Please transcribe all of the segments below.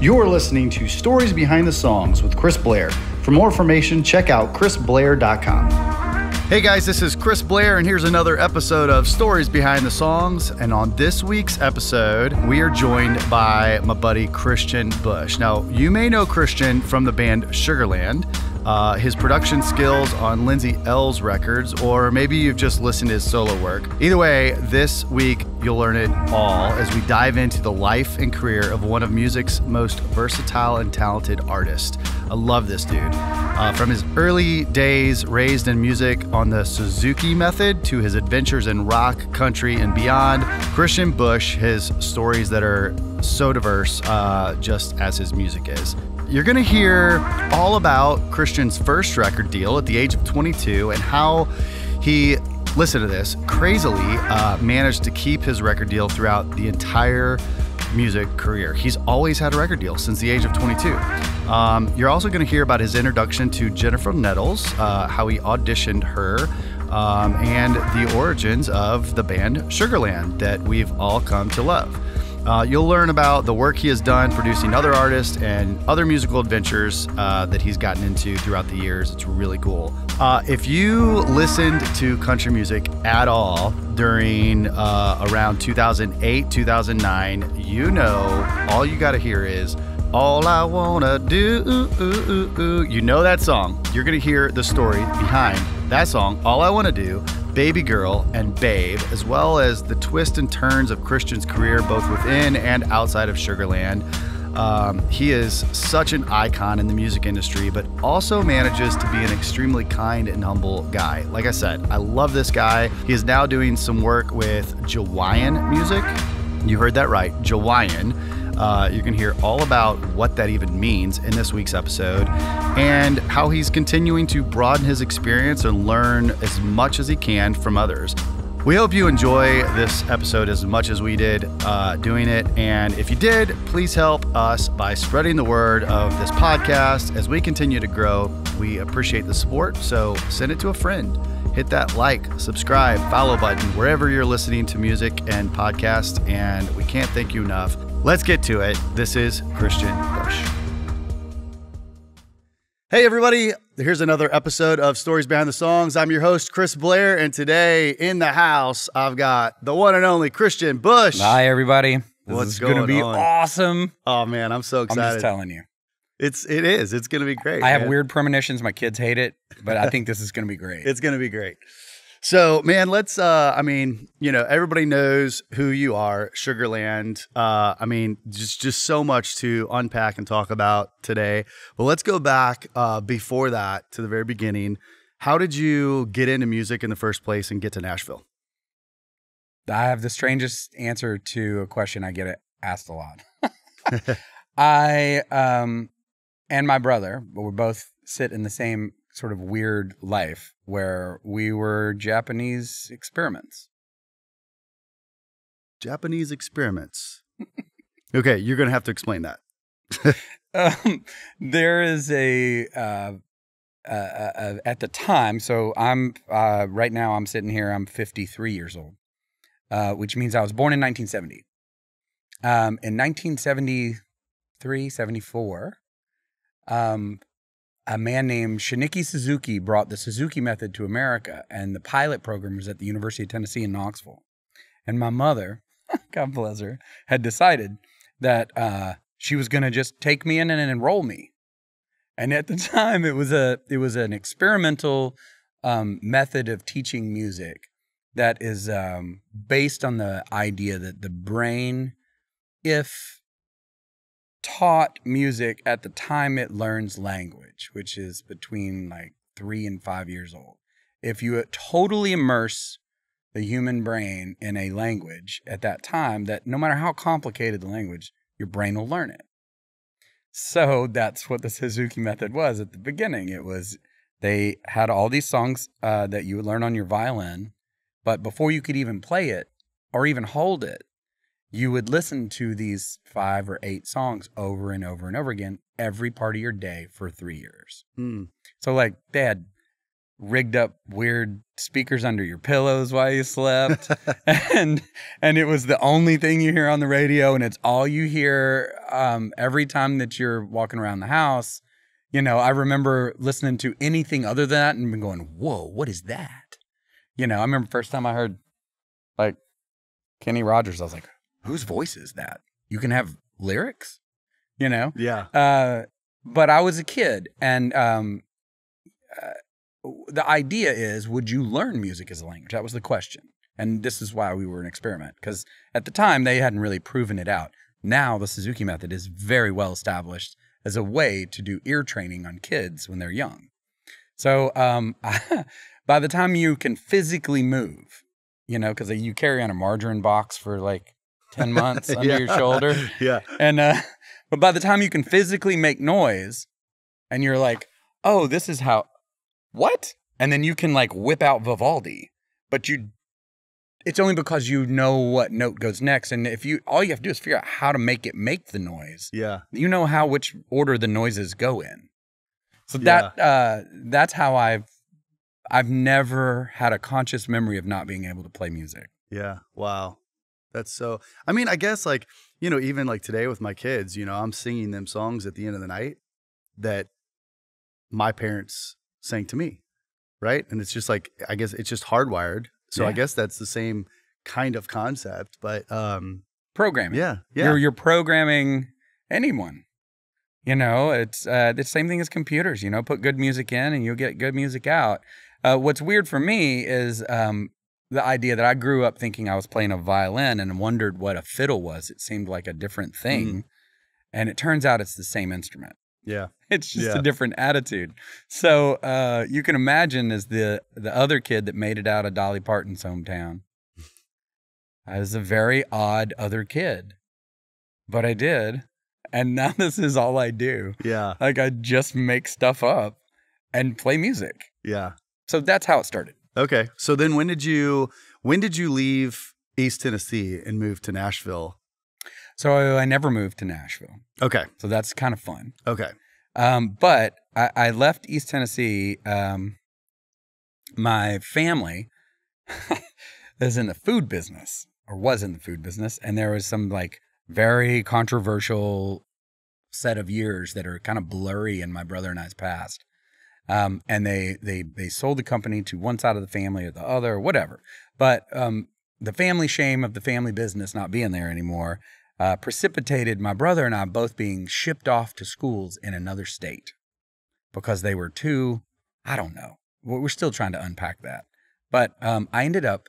You're listening to Stories Behind the Songs with Chris Blair. For more information, check out chrisblair.com. Hey guys, this is Chris Blair, and here's another episode of Stories Behind the Songs. And on this week's episode, we are joined by my buddy Kristian Bush. Now, you may know Kristian from the band Sugarland, his production skills on Lindsey Ell's records, or maybe you've just listened to his solo work. Either way, this week you'll learn it all as we dive into the life and career of one of music's most versatile and talented artists. I love this dude. From his early days raised in music on the Suzuki method to his adventures in rock, country, and beyond, Kristian Bush has stories that are so diverse, just as his music is. You're going to hear all about Kristian's first record deal at the age of 22 and how he, listen to this, crazily managed to keep his record deal throughout the entire music career. He's always had a record deal since the age of 22. You're also going to hear about his introduction to Jennifer Nettles, how he auditioned her, and the origins of the band Sugarland that we've all come to love. You'll learn about the work he has done producing other artists and other musical adventures that he's gotten into throughout the years. It's really cool. If you listened to country music at all during around 2008, 2009, you know all you got to hear is all I wanna do. You know that song. You're gonna hear the story behind that song, All I Wanna Do, Baby Girl, and Babe, as well as the twists and turns of Kristian's career both within and outside of Sugarland. He is such an icon in the music industry, but also manages to be an extremely kind and humble guy. Like I said, I love this guy. He is now doing some work with Jawaiian music. You heard that right, Jawaiian. You can hear all about what that even means in this week's episode and how he's continuing to broaden his experience and learn as much as he can from others. We hope you enjoy this episode as much as we did doing it. And if you did, please help us by spreading the word of this podcast as we continue to grow. We appreciate the support, so send it to a friend. Hit that like, subscribe, follow button wherever you're listening to music and podcasts, and we can't thank you enough. Let's get to it. This is Kristian Bush. Hey everybody, here's another episode of Stories Behind the Songs. I'm your host, Chris Blair, and today in the house, I've got the one and only Kristian Bush. Hi everybody. What's going to be on? Awesome. Oh man, I'm so excited. I'm just telling you. It is. It's going to be great. I have weird premonitions. My kids hate it, but I think this is going to be great. It's going to be great. So, man, let's, everybody knows who you are, Sugarland. Just so much to unpack and talk about today. But let's go back before that to the very beginning. How did you get into music in the first place and get to Nashville? I have the strangest answer to a question I get asked a lot. I and my brother, but we both sit in the same sort of weird life where we were Japanese experiments. Japanese experiments. Okay, you're going to have to explain that. There is at the time, so I'm, right now I'm sitting here, I'm 53 years old, which means I was born in 1970. In 1973, 74, a man named Shinichi Suzuki brought the Suzuki method to America, and the pilot program was at the University of Tennessee in Knoxville. And my mother, God bless her, had decided that she was going to just take me in and enroll me. And at the time, it was an experimental method of teaching music that is based on the idea that the brain, if taught music at the time it learns language, which is between like 3 and 5 years old. If you totally immerse the human brain in a language at that time, that no matter how complicated the language, your brain will learn it. So that's what the Suzuki method was at the beginning. It was, they had all these songs that you would learn on your violin, but before you could even play it or even hold it, you would listen to these 5 or 8 songs over and over and over again every part of your day for 3 years. So like they had rigged up weird speakers under your pillows while you slept. and it was the only thing you hear on the radio, and it's all you hear every time that you're walking around the house. You know, I remember listening to anything other than that and going, whoa, what is that? You know, I remember first time I heard like Kenny Rogers, I was like, whose voice is that? You can have lyrics, you know? Yeah. But I was a kid, and the idea is, would you learn music as a language? That was the question. And this is why we were an experiment, because at the time they hadn't really proven it out. Now the Suzuki method is very well established as a way to do ear training on kids when they're young. So by the time you can physically move, you know, because you carry on a margarine box for like 10 months under your shoulder. Yeah. And but by the time you can physically make noise and you're like, oh, this is how, what? And then you can like whip out Vivaldi, but it's only because you know what note goes next. And if all you have to do is figure out how to make it make the noise. Yeah. You know which order the noises go in. So that's how I've never had a conscious memory of not being able to play music. Yeah. Wow. That's so, I mean, I guess like, you know, even like today with my kids, you know, I'm singing them songs at the end of the night that my parents sang to me. Right. And it's just like, I guess it's just hardwired. So yeah. I guess that's the same kind of concept, but programming. Yeah. Yeah. You're programming anyone. You know, it's the same thing as computers, you know, put good music in and you'll get good music out. What's weird for me is the idea that I grew up thinking I was playing a violin and wondered what a fiddle was. It seemed like a different thing. And it turns out it's the same instrument. Yeah. It's just a different attitude. So you can imagine as the other kid that made it out of Dolly Parton's hometown. I was a very odd other kid, but I did. And now this is all I do. Yeah. Like I just make stuff up and play music. Yeah. So that's how it started. Okay. So then when did you leave East Tennessee and move to Nashville? So I never moved to Nashville. Okay. So that's kind of fun. Okay. But I left East Tennessee. My family is in the food business, or was in the food business. And there was some like very controversial set of years that are kind of blurry in my brother and I's past. And they sold the company to one side of the family or the other, or whatever. But the family shame of the family business not being there anymore precipitated my brother and I both being shipped off to schools in another state because they were too, I don't know. We're still trying to unpack that. But I ended up,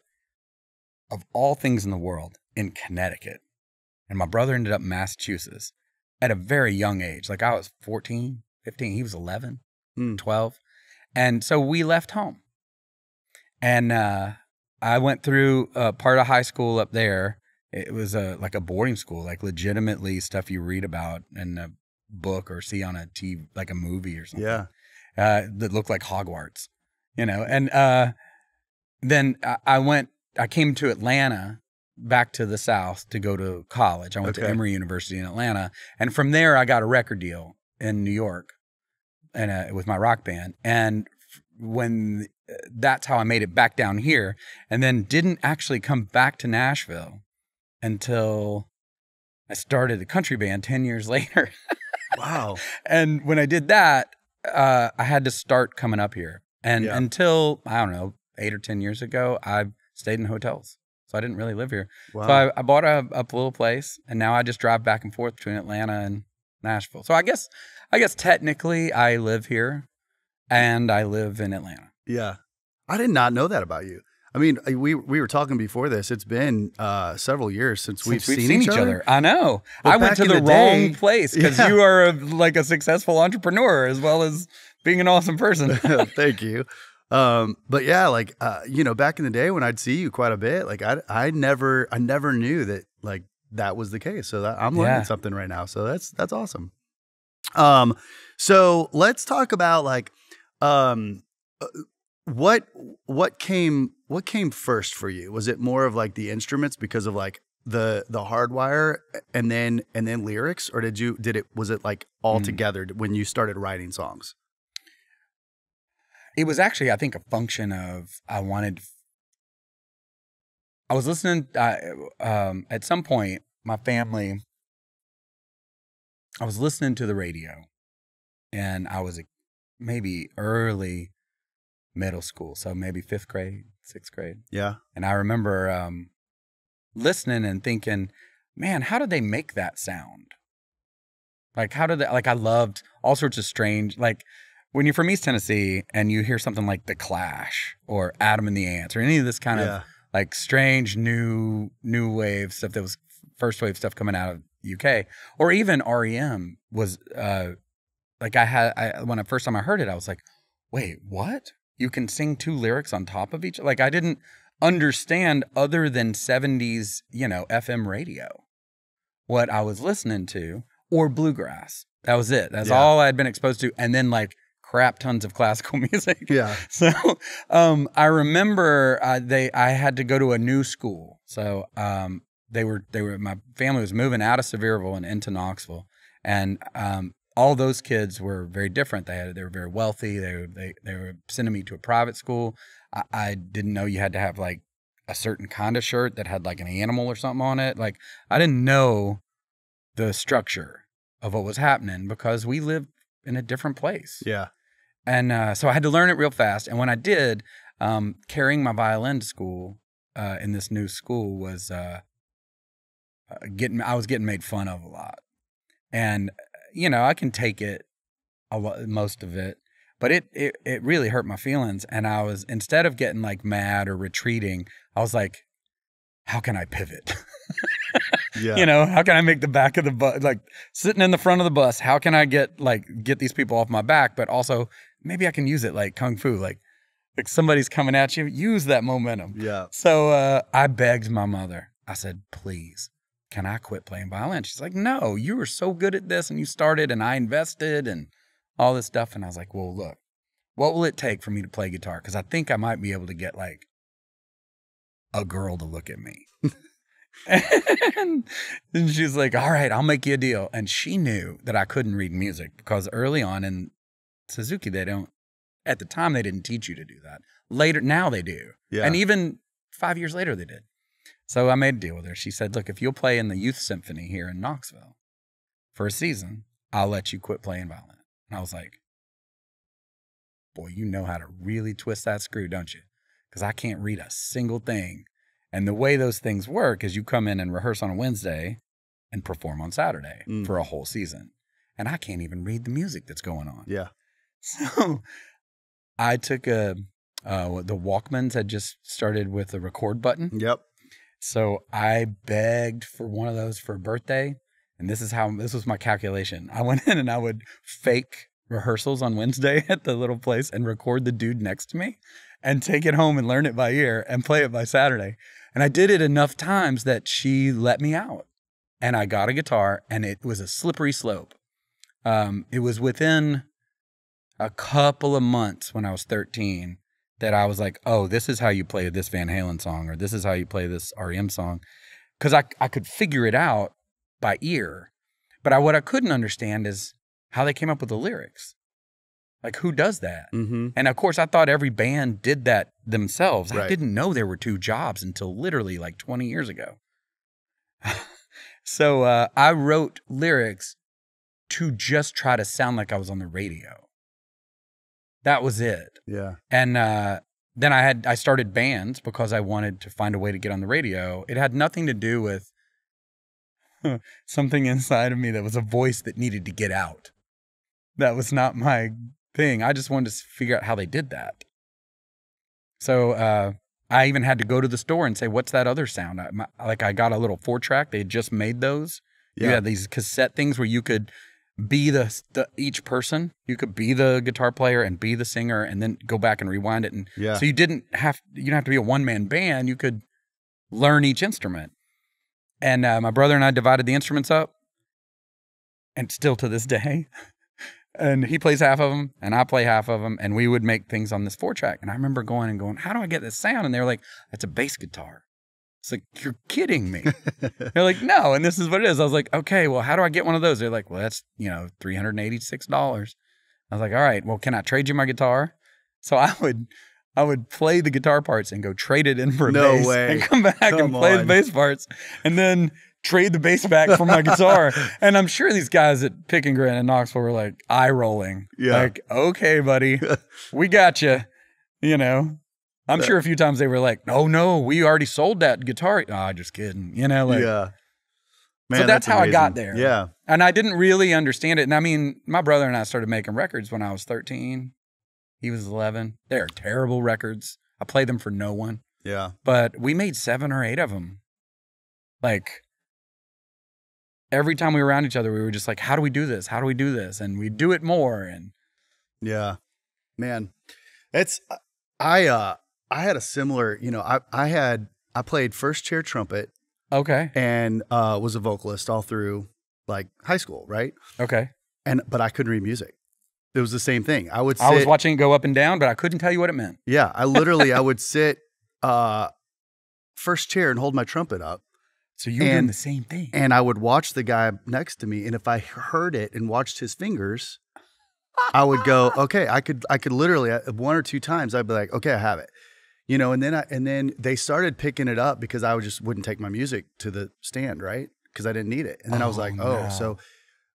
of all things in the world, in Connecticut. And my brother ended up in Massachusetts at a very young age. Like I was 14, 15. He was 11, 12. And so we left home. And I went through part of high school up there. It was like a boarding school, like legitimately stuff you read about in a book or see on a TV, like a movie or something. Yeah. That looked like Hogwarts, you know. And then I came to Atlanta, back to the South to go to college. I went to Emory University in Atlanta. And from there, I got a record deal in New York and with my rock band. And that's how I made it back down here, and then didn't actually come back to Nashville until I started the country band 10 years later. Wow. And when I did that, I had to start coming up here. And until, I don't know, 8 or 10 years ago, I stayed in hotels. So I didn't really live here. Wow. So I bought a little place, and now I just drive back and forth between Atlanta and Nashville. So I guess technically I live here and I live in Atlanta. Yeah. I did not know that about you. I mean, we were talking before this. It's been several years since we've seen each other. I know. But I went to the wrong place because you are like a successful entrepreneur as well as being an awesome person. Thank you. But yeah, like, you know, back in the day when I'd see you quite a bit, like I never knew that like that was the case. So I'm learning something right now. So that's awesome. So let's talk about like, what came first for you? Was it more of like the instruments because of like the hardwire and then lyrics, or was it like all together when you started writing songs? It was actually, I think, a function of I was listening at some point, my family, I was listening to the radio, and I was maybe early middle school, so maybe 5th grade, 6th grade. Yeah. And I remember listening and thinking, man, how did they make that sound? Like, how did they, like, I loved all sorts of strange, like, when you're from East Tennessee and you hear something like The Clash or Adam and the Ants or any of this kind of like strange new wave stuff that was first wave stuff coming out of UK, or even REM was like when the first time I heard it, I was like, wait, what? You can sing 2 lyrics on top of each? Like, I didn't understand other than 70s, FM radio, what I was listening to, or bluegrass. That was it. That's all I'd been exposed to. And then like crap tons of classical music. Yeah. So I remember I had to go to a new school. So my family was moving out of Sevierville and into Knoxville. And all those kids were very different. They were very wealthy. They were sending me to a private school. I didn't know you had to have like a certain kind of shirt that had like an animal or something on it. Like, I didn't know the structure of what was happening because we lived in a different place. Yeah. And so I had to learn it real fast. And when I did, carrying my violin to school in this new school was I was getting made fun of a lot. And, I can take it, most of it, but it really hurt my feelings. And I was, instead of getting like mad or retreating, I was like, how can I pivot? Yeah. How can I make the back of the bus, like sitting in the front of the bus, how can I get these people off my back, but also maybe I can use it like Kung Fu, like somebody's coming at you, use that momentum. Yeah. So I begged my mother. I said, please, can I quit playing violin? She's like, no, you were so good at this and you started and I invested and all this stuff. And I was like, well, look, what will it take for me to play guitar? Because I think I might be able to get like a girl to look at me. And she was like, all right, I'll make you a deal. And she knew that I couldn't read music because early on in Suzuki, at the time, they didn't teach you to do that. Later, now they do. Yeah. And even 5 years later, they did. So I made a deal with her. She said, look, if you'll play in the youth symphony here in Knoxville for a season, I'll let you quit playing violin. And I was like, boy, you know how to really twist that screw, don't you? Because I can't read a single thing. And the way those things work is you come in and rehearse on a Wednesday and perform on Saturday for a whole season. And I can't even read the music that's going on. Yeah. So I took the Walkmans had just started with a record button. Yep. So I begged for one of those for a birthday. And this was my calculation. I went in and I would fake rehearsals on Wednesday at the little place and record the dude next to me and take it home and learn it by ear and play it by Saturday. And I did it enough times that she let me out. And I got a guitar, and it was a slippery slope. It was within a couple of months when I was 13 that I was like, oh, this is how you play this Van Halen song, or this is how you play this REM song. Because I could figure it out by ear. But what I couldn't understand is how they came up with the lyrics. Like, who does that? Mm-hmm. And of course, I thought every band did that themselves. Right. I didn't know there were 2 jobs until literally like 20 years ago. So I wrote lyrics to just try to sound like I was on the radio. That was it. Yeah. And then I started bands because I wanted to find a way to get on the radio. It had nothing to do with something inside of me that was a voice that needed to get out. That was not my thing. I just wanted to figure out how they did that. So I even had to go to the store and say, what's that other sound? I got a little 4-track. They had just made those. Yeah. You had these cassette things where you could be each person. You could be the guitar player and be the singer and then go back and rewind it. And so you didn't have to be a one-man band. You could learn each instrument. And my brother and I divided the instruments up. And still to this day. And he plays half of them, and I play half of them, and we would make things on this 4-track. And I remember going, how do I get this sound? And they were like, it's a bass guitar. It's like, you're kidding me. They're like, no, and this is what it is. I was like, okay, well, how do I get one of those? They're like, well, that's, $386. I was like, all right, well, can I trade you my guitar? So I would play the guitar parts and go trade it in for a No bass way. and come back and play the bass parts and then trade the bass back for my guitar. And I'm sure these guys at Pick and Grin in Knoxville were like eye rolling. Yeah. Like, okay, buddy, we got you. You know, I'm sure a few times they were like, no, we already sold that guitar. Oh, just kidding. You know, like, yeah. Man, so that's how amazing. I got there. Yeah. And I didn't really understand it. And I mean, my brother and I started making records when I was 13. He was 11. They're terrible records. I played them for no one. Yeah. But we made 7 or 8 of them. Like, every time we were around each other, we were just like, how do we do this? How do we do this? And we do it more. And yeah, man, it's, I had a similar, you know, I played first chair trumpet. Okay. And was a vocalist all through like high school, right? Okay. But I couldn't read music. It was the same thing. I was watching it go up and down, but I couldn't tell you what it meant. Yeah, I would sit first chair and hold my trumpet up. So you were doing the same thing. And I would watch the guy next to me, and if I heard it and watched his fingers, I would go, okay, I could literally 1 or 2 times I'd be like, okay, I have it. You know, and then they started picking it up because I just wouldn't take my music to the stand, right? Because I didn't need it. And then I was like, no. So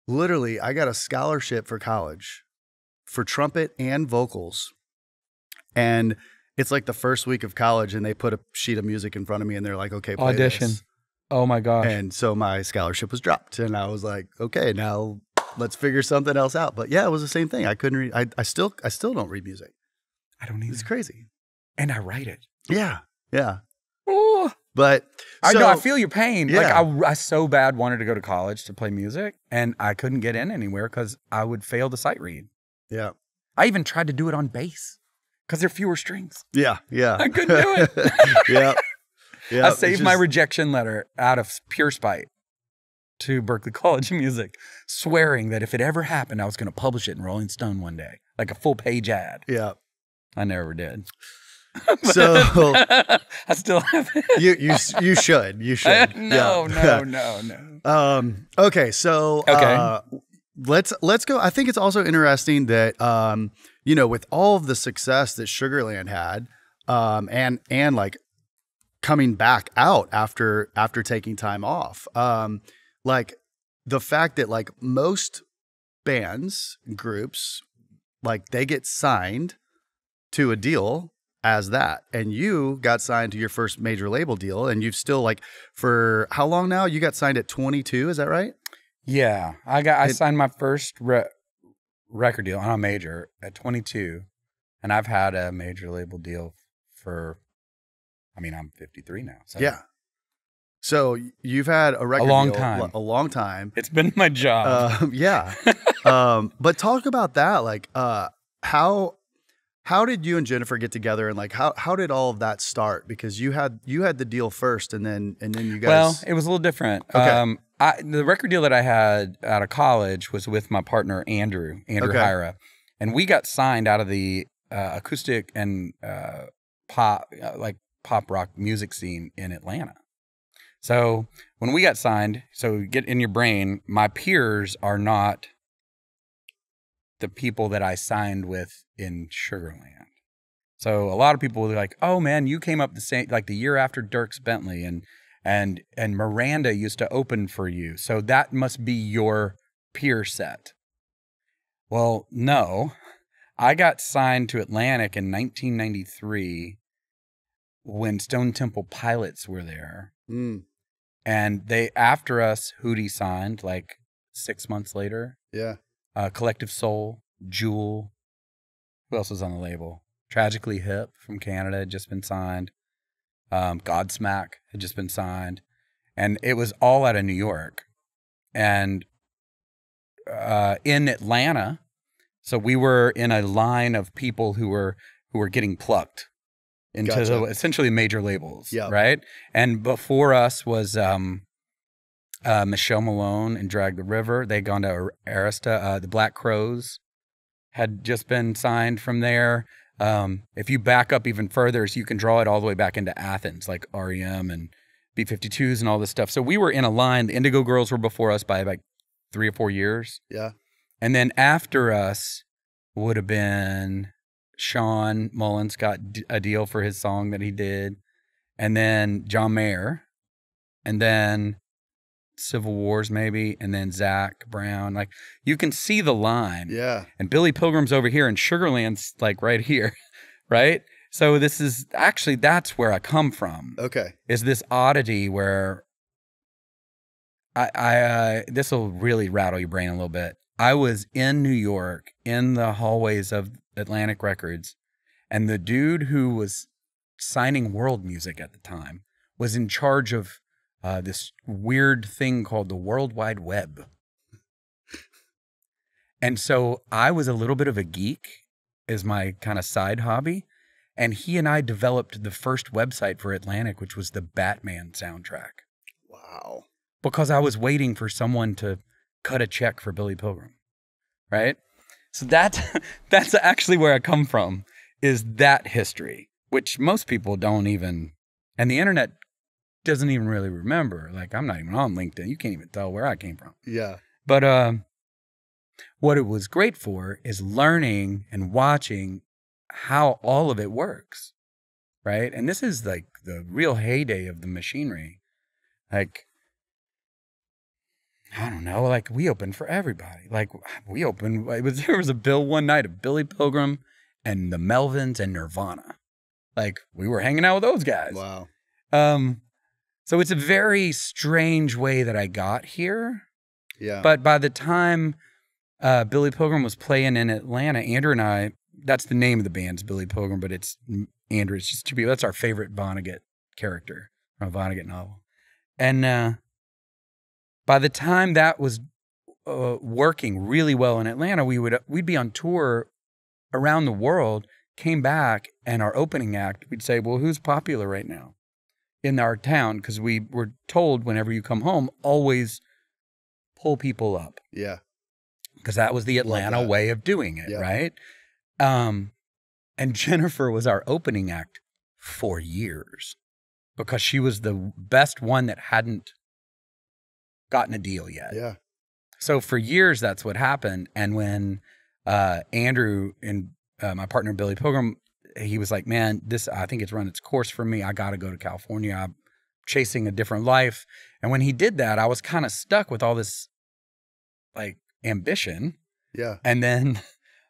literally I got a scholarship for college for trumpet and vocals. And it's like the first week of college and they put a sheet of music in front of me and they're like, okay, play audition. This. Oh my gosh. And so my scholarship was dropped and I was like, okay, now let's figure something else out. But yeah, it was the same thing. I couldn't read. I still don't read music. I don't either. It's crazy. And I write it. Yeah. Yeah. Ooh. But I know, I feel your pain. Yeah. Like I so bad wanted to go to college to play music and I couldn't get in anywhere because I would fail the sight read. Yeah. I even tried to do it on bass because there are fewer strings. Yeah. Yeah. I couldn't do it. Yeah. Yeah. I saved my rejection letter out of pure spite to Berklee College of Music, swearing that if it ever happened, I was going to publish it in Rolling Stone one day, like a full-page ad. Yeah. I never did. So I still have it. you should. You should. No. Okay. So let's go. I think it's also interesting that you know, with all of the success that Sugarland had, and like coming back out after taking time off, like the fact that like most bands, groups, like they get signed to a deal as that, and you got signed to your first major label deal, and you've still, like, for how long now? You got signed at 22, is that right? Yeah, I signed my first record deal on a major at 22, and I've had a major label deal for, I mean, I'm 53 now. So. Yeah. So you've had a record long deal time. A long time. It's been my job. Yeah. But talk about that, like, how did you and Jennifer get together, and like how did all of that start? Because you had the deal first, and then you guys. Well, it was a little different. Okay. The record deal that I had out of college was with my partner Andrew Okay. Hyra, and we got signed out of the acoustic and pop rock music scene in Atlanta. So when we got signed, so get in your brain, my peers are not the people that I signed with in Sugarland. So a lot of people were like, "Oh man, you came up the same, like the year after Dierks Bentley and Miranda used to open for you. So that must be your peer set." Well, no. I got signed to Atlantic in 1993 when Stone Temple Pilots were there. Mm. And they, after us, Hootie signed like 6 months later. Yeah. Collective Soul, Jewel. Who else was on the label? Tragically Hip from Canada had just been signed. Godsmack had just been signed. And it was all out of New York. And in Atlanta, so we were in a line of people who were getting plucked into Gotcha. essentially major labels, Yeah. right? And before us was Michelle Malone and Drag the River. They'd gone to Arista. The Black Crowes had just been signed from there. If you back up even further, so you can draw it all the way back into Athens, like REM and B-52s and all this stuff. So we were in a line. The Indigo Girls were before us by like 3 or 4 years. Yeah. And then after us would have been Sean Mullins got a deal for his song that he did. And then John Mayer. And then Civil Wars maybe. And then Zach Brown. Like, you can see the line. Yeah. And Billy Pilgrim's over here and Sugarland's like right here. Right? So this is actually, that's where I come from. Okay. Is this oddity where this will really rattle your brain a little bit. I was in New York in the hallways of Atlantic Records, and the dude who was signing world music at the time was in charge of this weird thing called the World Wide Web. And so I was a little bit of a geek as my kind of side hobby. And he and I developed the first website for Atlantic, which was the Batman soundtrack. Wow. Because I was waiting for someone to cut a check for Billy Pilgrim, right? So that's actually where I come from, is that history, which most people don't even, and the internet doesn't even really remember. Like, I'm not even on LinkedIn. You can't even tell where I came from. Yeah. But what it was great for is learning and watching how all of it works, right? And this is like the real heyday of the machinery. Like, I don't know, like we opened for everybody. Like we opened, there was a bill one night of Billy Pilgrim and the Melvins and Nirvana. Like we were hanging out with those guys. Wow. So it's a very strange way that I got here. Yeah. But by the time Billy Pilgrim was playing in Atlanta, Andrew and I, that's the name of the band's Billy Pilgrim, but it's Andrew. It's just that's our favorite Vonnegut character from a Vonnegut novel. And by the time that was working really well in Atlanta, we'd be on tour around the world, came back, and our opening act, we'd say, well, who's popular right now in our town? Because we were told whenever you come home, always pull people up. Yeah. Because that was the Atlanta way of doing it, right? And Jennifer was our opening act for years because she was the best one that hadn't gotten a deal yet. Yeah. So for years, that's what happened. And when Andrew and my partner, Billy Pilgrim, he was like, man, I think it's run its course for me. I got to go to California. I'm chasing a different life. And when he did that, I was kind of stuck with all this like ambition. Yeah. And then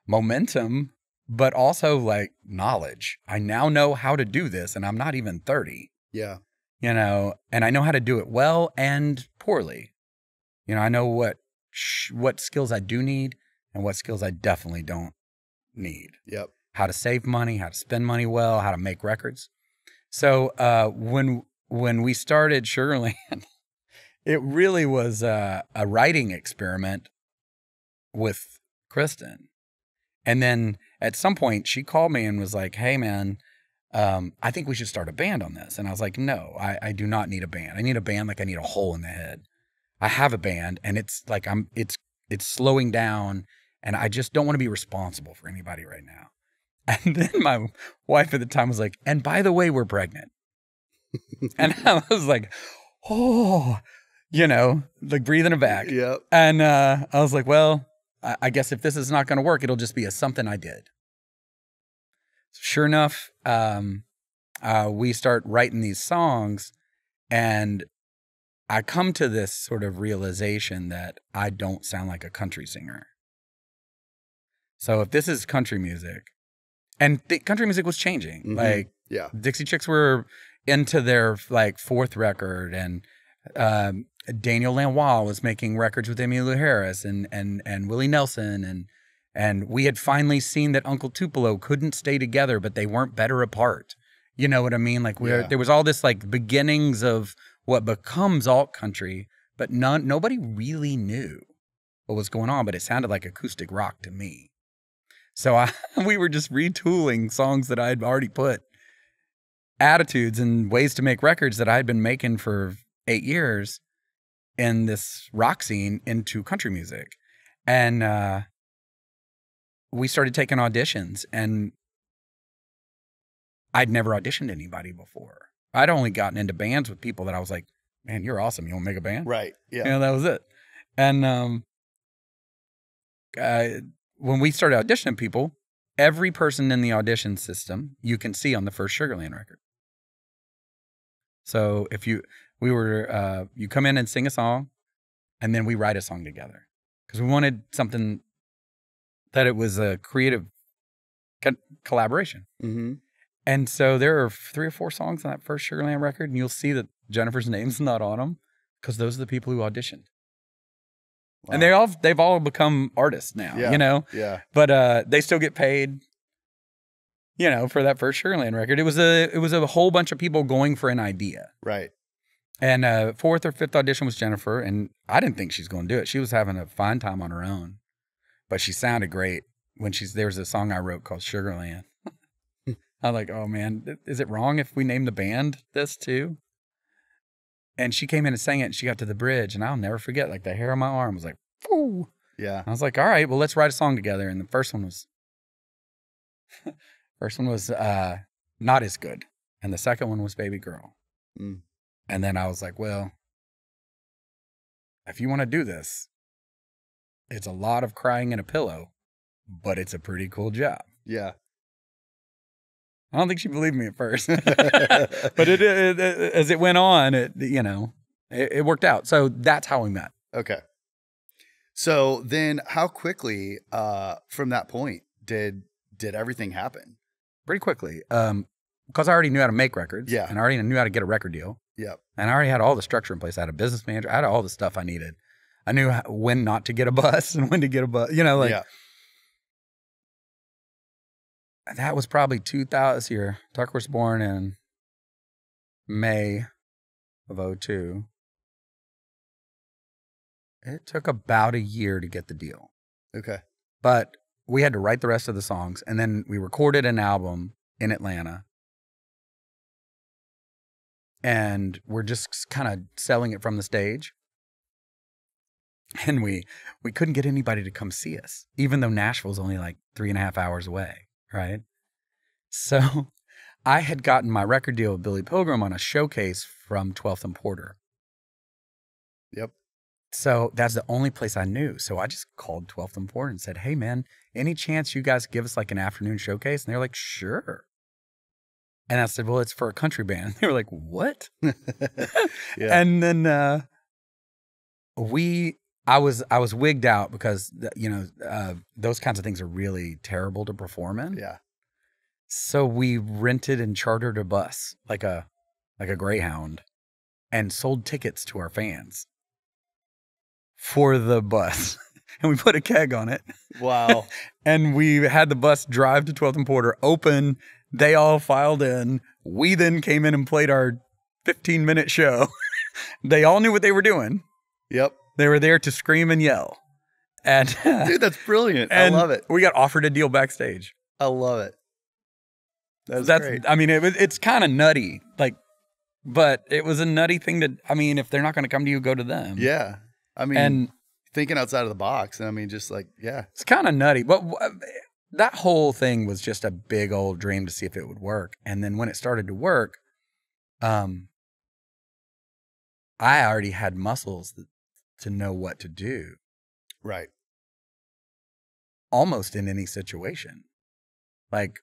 momentum, but also like knowledge. I now know how to do this and I'm not even 30. Yeah. You know, and I know how to do it well and poorly. You know, I know what skills I do need and what skills I definitely don't need. Yep. How to save money, how to spend money well, how to make records. So when we started Sugarland, it really was a writing experiment with Kristen. And then at some point she called me and was like, hey man, I think we should start a band on this. And I was like, no, I do not need a band. I need a band like I need a hole in the head. I have a band and it's like it's slowing down and I just don't want to be responsible for anybody right now. And then my wife at the time was like, and by the way, we're pregnant. And I was like, oh, you know, like breathing it back. Yep. And I was like, well, I guess if this is not going to work, it'll just be something I did. Sure enough, we start writing these songs and I come to this sort of realization that I don't sound like a country singer. So if this is country music, and country music was changing, Mm-hmm. like Dixie Chicks were into their like fourth record, and Daniel Lanois was making records with Emmylou Harris and Willie Nelson, and we had finally seen that Uncle Tupelo couldn't stay together, but they weren't better apart. You know what I mean? Like there was all this like beginnings of what becomes alt country, but nobody really knew what was going on, but it sounded like acoustic rock to me. So we were just retooling songs that I'd already put attitudes and ways to make records that I'd been making for 8 years in this rock scene into country music. And we started taking auditions, and I'd never auditioned anybody before. I'd only gotten into bands with people that I was like, man, you're awesome. You want to make a band? Right. Yeah. You know, that was it. And when we started auditioning people, every person in the audition system you can see on the first Sugarland record. So if you come in and sing a song, and then we write a song together because we wanted something that it was a creative collaboration. Mm-hmm. And so there are 3 or 4 songs on that first Sugarland record, and you'll see that Jennifer's name's not on them because those are the people who auditioned. Wow. And they've all become artists now, you know? Yeah. But they still get paid, you know, for that first Sugarland record. It was a whole bunch of people going for an idea. Right. And 4th or 5th audition was Jennifer, and I didn't think she's going to do it. She was having a fine time on her own, but she sounded great when there's a song I wrote called Sugarland. I'm like, oh man, is it wrong if we name the band this too? And she came in and sang it, and she got to the bridge, and I'll never forget, like the hair on my arm was like, whoo. Yeah. I was like, all right, well, let's write a song together. And the first one was Not As Good. And the second one was Baby Girl. Mm. And then I was like, well, if you want to do this, it's a lot of crying in a pillow, but it's a pretty cool job. Yeah. I don't think she believed me at first, but as it went on, it worked out. So that's how we met. Okay. So then how quickly, from that point did everything happen? Pretty quickly. Because I already knew how to make records. Yeah. And I already knew how to get a record deal. Yep. And I already had all the structure in place. I had a business manager. I had all the stuff I needed. I knew when not to get a bus and when to get a bus. You know, like that was probably 2000 year. Tucker was born in May of 2002. It took about a year to get the deal. Okay. But we had to write the rest of the songs, and then we recorded an album in Atlanta. And we're just kind of selling it from the stage. And we couldn't get anybody to come see us, even though Nashville's only like 3.5 hours away, right? So I had gotten my record deal with Billy Pilgrim on a showcase from 12th and Porter. Yep. So that's the only place I knew. So I just called 12th and Porter and said, hey, man, any chance you guys give us like an afternoon showcase? And they're like, sure. And I said, well, it's for a country band. They were like, what? Yeah. And then I was wigged out because, those kinds of things are really terrible to perform in. Yeah. So we rented and chartered a bus, like a Greyhound, and sold tickets to our fans for the bus. And we put a keg on it. Wow. And we had the bus drive to 12th and Porter, open. They all filed in. We then came in and played our 15-minute show. They all knew what they were doing. Yep. They were there to scream and yell. And dude, that's brilliant. I love it. We got offered a deal backstage. I love it. That's great. I mean, it's kind of nutty, but it was a nutty thing if they're not going to come to you, go to them. Yeah. I mean, and thinking outside of the box. I mean, just like, yeah. It's kind of nutty, but that whole thing was just a big old dream to see if it would work. And then when it started to work, I already had muscles to know what to do. Right. Almost in any situation. Like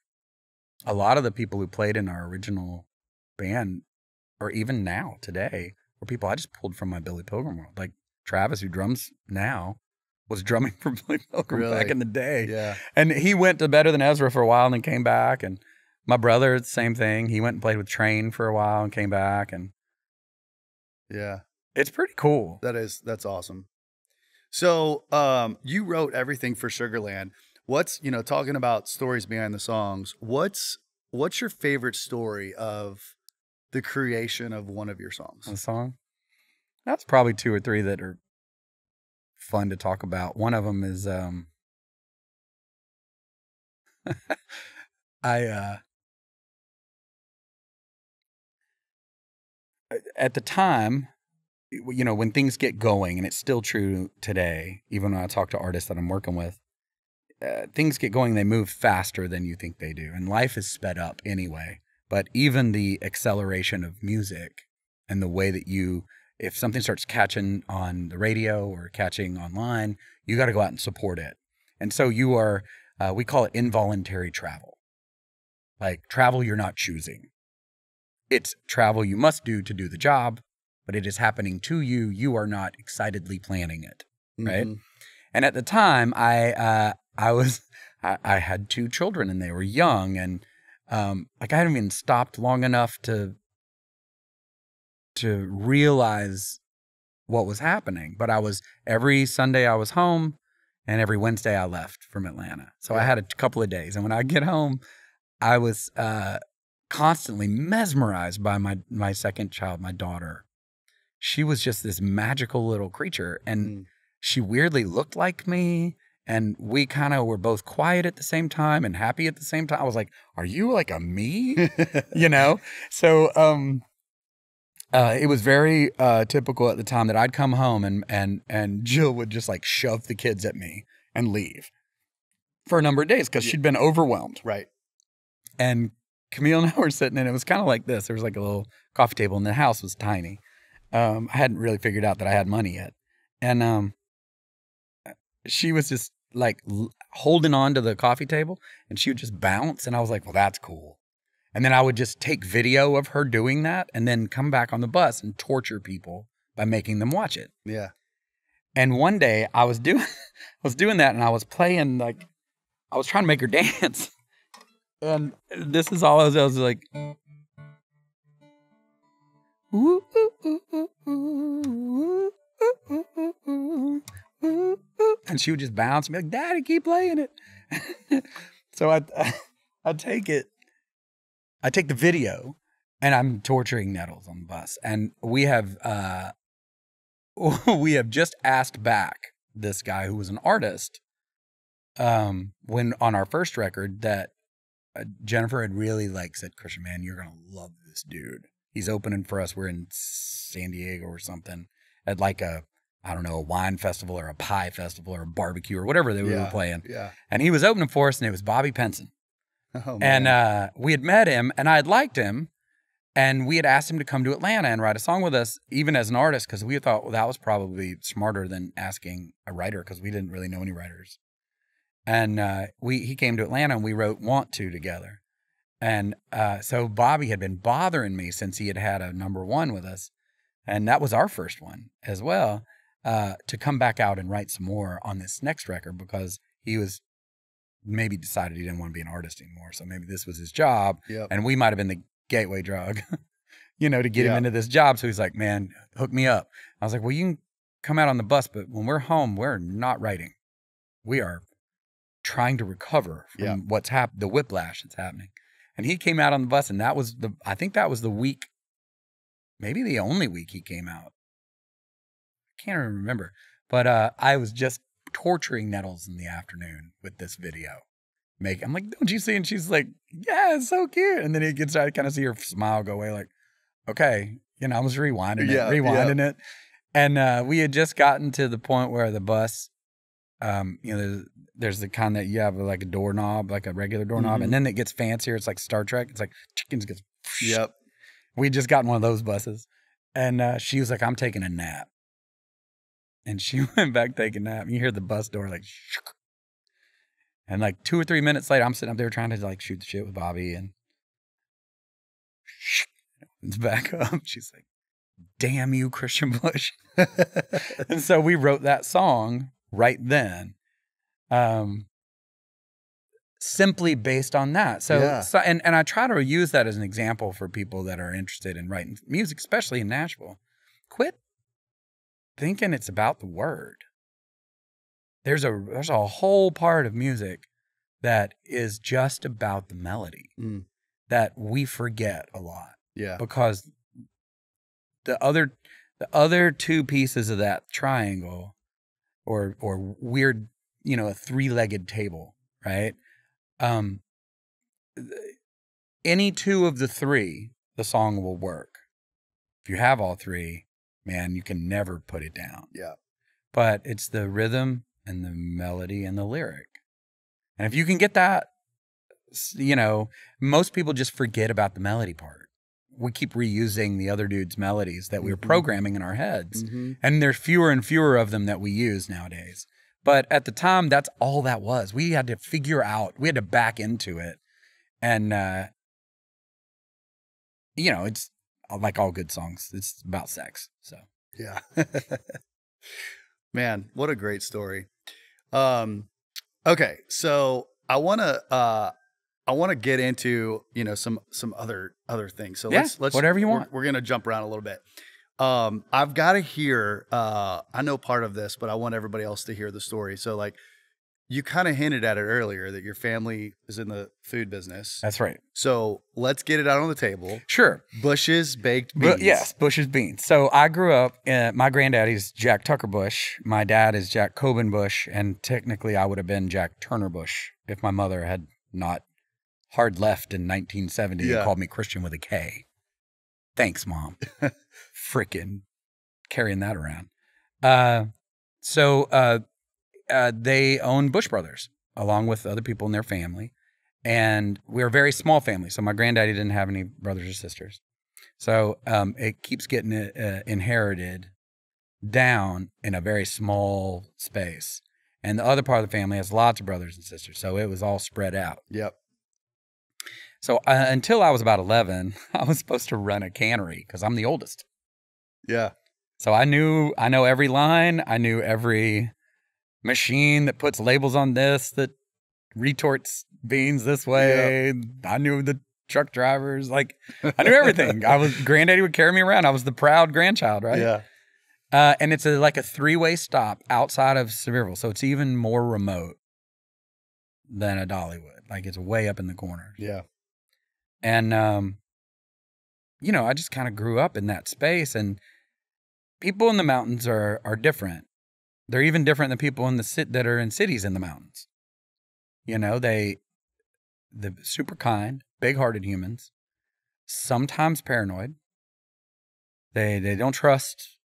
a lot of the people who played in our original band, or even now, today, were people I just pulled from my Billy Pilgrim world. Like Travis, who drums now, was drumming for Billy Pilgrim back in the day. Yeah. And he went to Better Than Ezra for a while and then came back. And my brother, same thing. He went and played with Train for a while and came back. And yeah. It's pretty cool. That's awesome. So you wrote everything for Sugarland. What's, talking about stories behind the songs, what's your favorite story of the creation of one of your songs? A song? That's probably 2 or 3 that are fun to talk about. One of them is at the time, when things get going, and it's still true today, even when I talk to artists that I'm working with, things get going, they move faster than you think they do. And life is sped up anyway. But even the acceleration of music and the way that if something starts catching on the radio or catching online, you got to go out and support it. And so you are we call it involuntary travel. Like travel you're not choosing. It's travel you must do to do the job, but it is happening to you. You are not excitedly planning it, right? Mm-hmm. And at the time, I had 2 children and they were young, and like I hadn't even stopped long enough to realize what was happening. But every Sunday I was home, and every Wednesday I left from Atlanta. So I had a couple of days, and when I get home, I was constantly mesmerized by my second child, my daughter. She was just this magical little creature, and she weirdly looked like me, and we kind of were both quiet at the same time and happy at the same time. I was like, are you like a me? You know? So it was very typical at the time that I'd come home and Jill would just like shove the kids at me and leave for a number of days because she'd been overwhelmed. Right. And Camille and I were sitting, and it was kind of like this. There was like a little coffee table, and the house was tiny. I hadn't really figured out that I had money yet. And she was just like holding on to the coffee table, and she would just bounce. And I was like, well, that's cool. And then I would just take video of her doing that and then come back on the bus and torture people by making them watch it. Yeah. And one day I was doing that, and I was playing, like, I was trying to make her dance. And this is all I was like, ooh, ooh, ooh, ooh, ooh, ooh, ooh, ooh, ooh, ooh. And she would just bounce and be like, Daddy, keep playing it. So I take the video, and I'm torturing Nettles on the bus. And we have just asked back this guy who was an artist when on our first record that Jennifer had really like said, Kristian, man, you're going to love this dude. He's opening for us. We're in San Diego or something at like a wine festival or a pie festival or a barbecue or whatever we were playing. Yeah. And he was opening for us, and it was Bobby Penson. Oh, man. And we had met him, and I had liked him, and we had asked him to come to Atlanta and write a song with us, even as an artist, because we thought, well, that was probably smarter than asking a writer, because we didn't really know any writers. And he came to Atlanta, and we wrote Want To together. And so Bobby had been bothering me since he had had a #1 with us, and that was our first one as well, to come back out and write some more on this next record, because he was maybe decided he didn't want to be an artist anymore. So maybe this was his job, and we might have been the gateway drug, to get him into this job. So he's like, man, hook me up. I was like, well, you can come out on the bus, but when we're home, we're not writing. We are trying to recover from what's happened, the whiplash that's happening. And he came out on the bus, and I think that was the week, maybe the only week he came out. I can't even remember. But I was just torturing Nettles in the afternoon with this video. I'm like, don't you see? And she's like, yeah, it's so cute. And then I kind of see her smile go away, like, okay. I was rewinding it. And we had just gotten to the point where the bus, there's the kind that you have like a doorknob, like a regular doorknob, and then it gets fancier. It's like Star Trek. It's like chickens gets. Yep. We just got one of those buses, and she was like, "I'm taking a nap," and she went back taking a nap. And you hear the bus door like, and like 2 or 3 minutes later, I'm sitting up there trying to like shoot the shit with Bobby, and it's back up. She's like, "Damn you, Kristian Bush!" And so we wrote that song right then. Simply based on that. So and I try to use that as an example for people that are interested in writing music, especially in Nashville. Quit thinking it's about the word. There's a whole part of music that is just about the melody that we forget a lot. Yeah. Because the other 2 pieces of that triangle or weird, a 3-legged table, right? Any 2 of the 3, the song will work. If you have all 3, man, you can never put it down. Yeah. But it's the rhythm and the melody and the lyric. And if you can get that, most people just forget about the melody part. We keep reusing the other dude's melodies that we're programming in our heads. And there's fewer and fewer of them that we use nowadays. But at the time, that's all that was. We had to figure out, we had to back into it. And, you know, it's like all good songs. It's about sex. So, yeah. Man, what a great story. Okay. So I want to get into, you know, some other things. So let's whatever you want. We're going to jump around a little bit. I've got to hear, I know part of this, but I want everybody else to hear the story. So like you kind of hinted at it earlier that your family is in the food business. That's right. So let's get it out on the table. Sure. Bush's Baked Beans. Yes, Bush's Beans. So I grew up, my granddaddy's Jack Tucker Bush. My dad is Jack Coben Bush. And technically I would have been Jack Turner Bush if my mother had not hard left in 1970 and called me Kristian with a K. Thanks, Mom. Frickin' carrying that around. They owned Bush Brothers along with other people in their family. And we were a very small family. So my granddaddy didn't have any brothers or sisters. So it keeps getting inherited down in a very small space. And the other part of the family has lots of brothers and sisters. So it was all spread out. Yep. So until I was about 11, I was supposed to run a cannery because I'm the oldest. Yeah. So I know every line. I knew every machine that puts labels on this, that retorts beans this way. Yeah. I knew the truck drivers. Like, I knew everything. Granddaddy would carry me around. I was the proud grandchild, right? Yeah. And it's like a 3-way stop outside of Sevierville. So it's even more remote than a Dollywood. Like, it's way up in the corners. Yeah. And, you know, I just kind of grew up in that space, and people in the mountains are different. They're even different than people that are in cities in the mountains. You know, they're super kind, big-hearted humans, sometimes paranoid. They don't trust.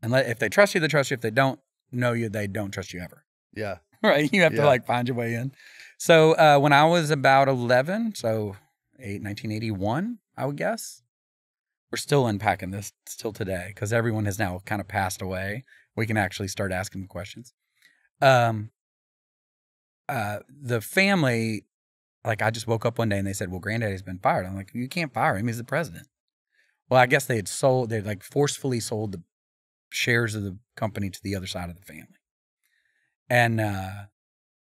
And if they trust you, they trust you. If they don't know you, they don't trust you ever. Yeah. Right? You have to like find your way in. So when I was about 11, so 1981, I would guess. We're still unpacking this still today because everyone has now kind of passed away. We can actually start asking questions. The family, like, I just woke up one day and they said, well, Granddaddy's been fired. I'm like, you can't fire him. He's the president. Well, I guess they'd like forcefully sold the shares of the company to the other side of the family. And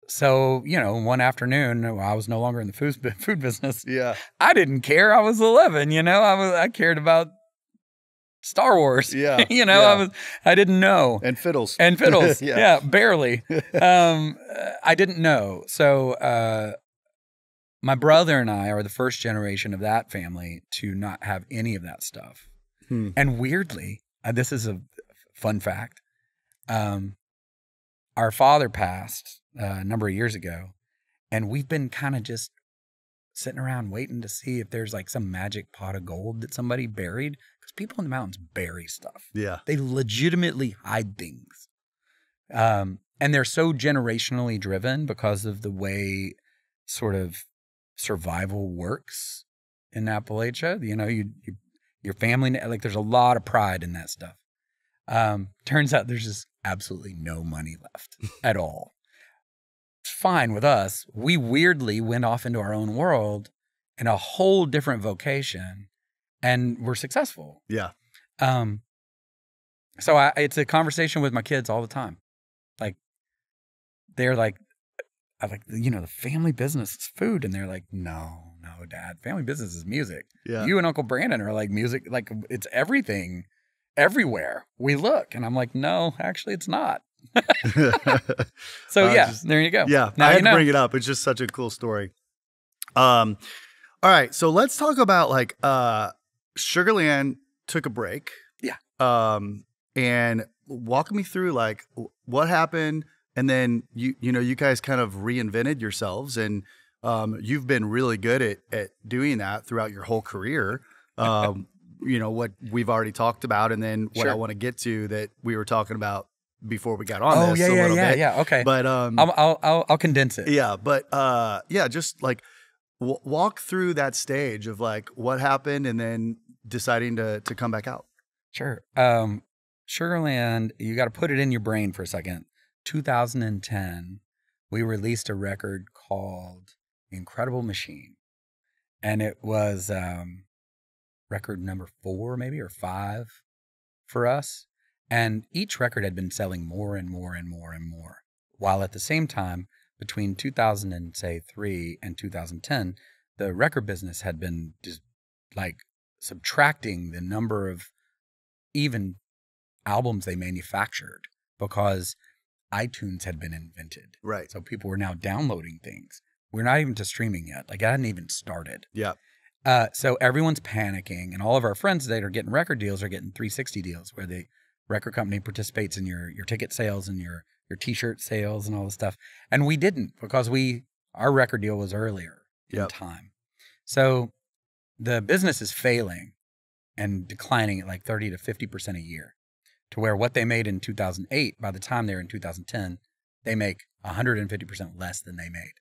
so, you know, one afternoon, I was no longer in the food business. Yeah. I didn't care. I was 11, you know, I cared about Star Wars. Yeah. You know, I didn't know. And fiddles. Yeah, barely. I didn't know. So, my brother and I are the first generation of that family to not have any of that stuff. And weirdly, this is a fun fact. Our father passed a number of years ago, and we've been kind of just sitting around waiting to see if there's like some magic pot of gold that somebody buried, because people in the mountains bury stuff. Yeah. They legitimately hide things. And they're so generationally driven because of the way sort of survival works in Appalachia. You know, your family, like, there's a lot of pride in that stuff. Turns out there's just absolutely no money left at all. It's fine with us. We weirdly went off into our own world in a whole different vocation, and we're successful. Yeah. So it's a conversation with my kids all the time. Like, they're like, I'm like, you know, the family business is food. And they're like, no, Dad, family business is music. Yeah. You and Uncle Brandon are like music, like it's everything, everywhere we look. And I'm like, no, actually it's not. So there you go. Yeah, now I had to bring it up. It's just such a cool story. All right, so let's talk about like Sugarland took a break. Yeah. And walk me through like what happened, and then you know you guys kind of reinvented yourselves, and you've been really good at doing that throughout your whole career. You know what we've already talked about, and then what I want to get to that we were talking about before we got on this. Yeah. Okay. But I'll condense it. Yeah, but just like walk through that stage of like what happened, and then deciding to come back out. Sure. Sugarland, you got to put it in your brain for a second. 2010, we released a record called Incredible Machine. And it was record number 4, maybe, or 5 for us. And each record had been selling more and more and more and more. While at the same time, between 2003 and 2010, the record business had been just like subtracting the number of even albums they manufactured because iTunes had been invented. Right. So people were now downloading things. We're not even to streaming yet. Like, it hadn't even started. Yeah. So everyone's panicking, and all of our friends that are getting record deals are getting 360 deals, where the record company participates in your ticket sales and your T-shirt sales and all this stuff. And we didn't, because our record deal was earlier in time. So the business is failing and declining at like 30 to 50% a year, to where what they made in 2008, by the time they're in 2010, they make 150% less than they made.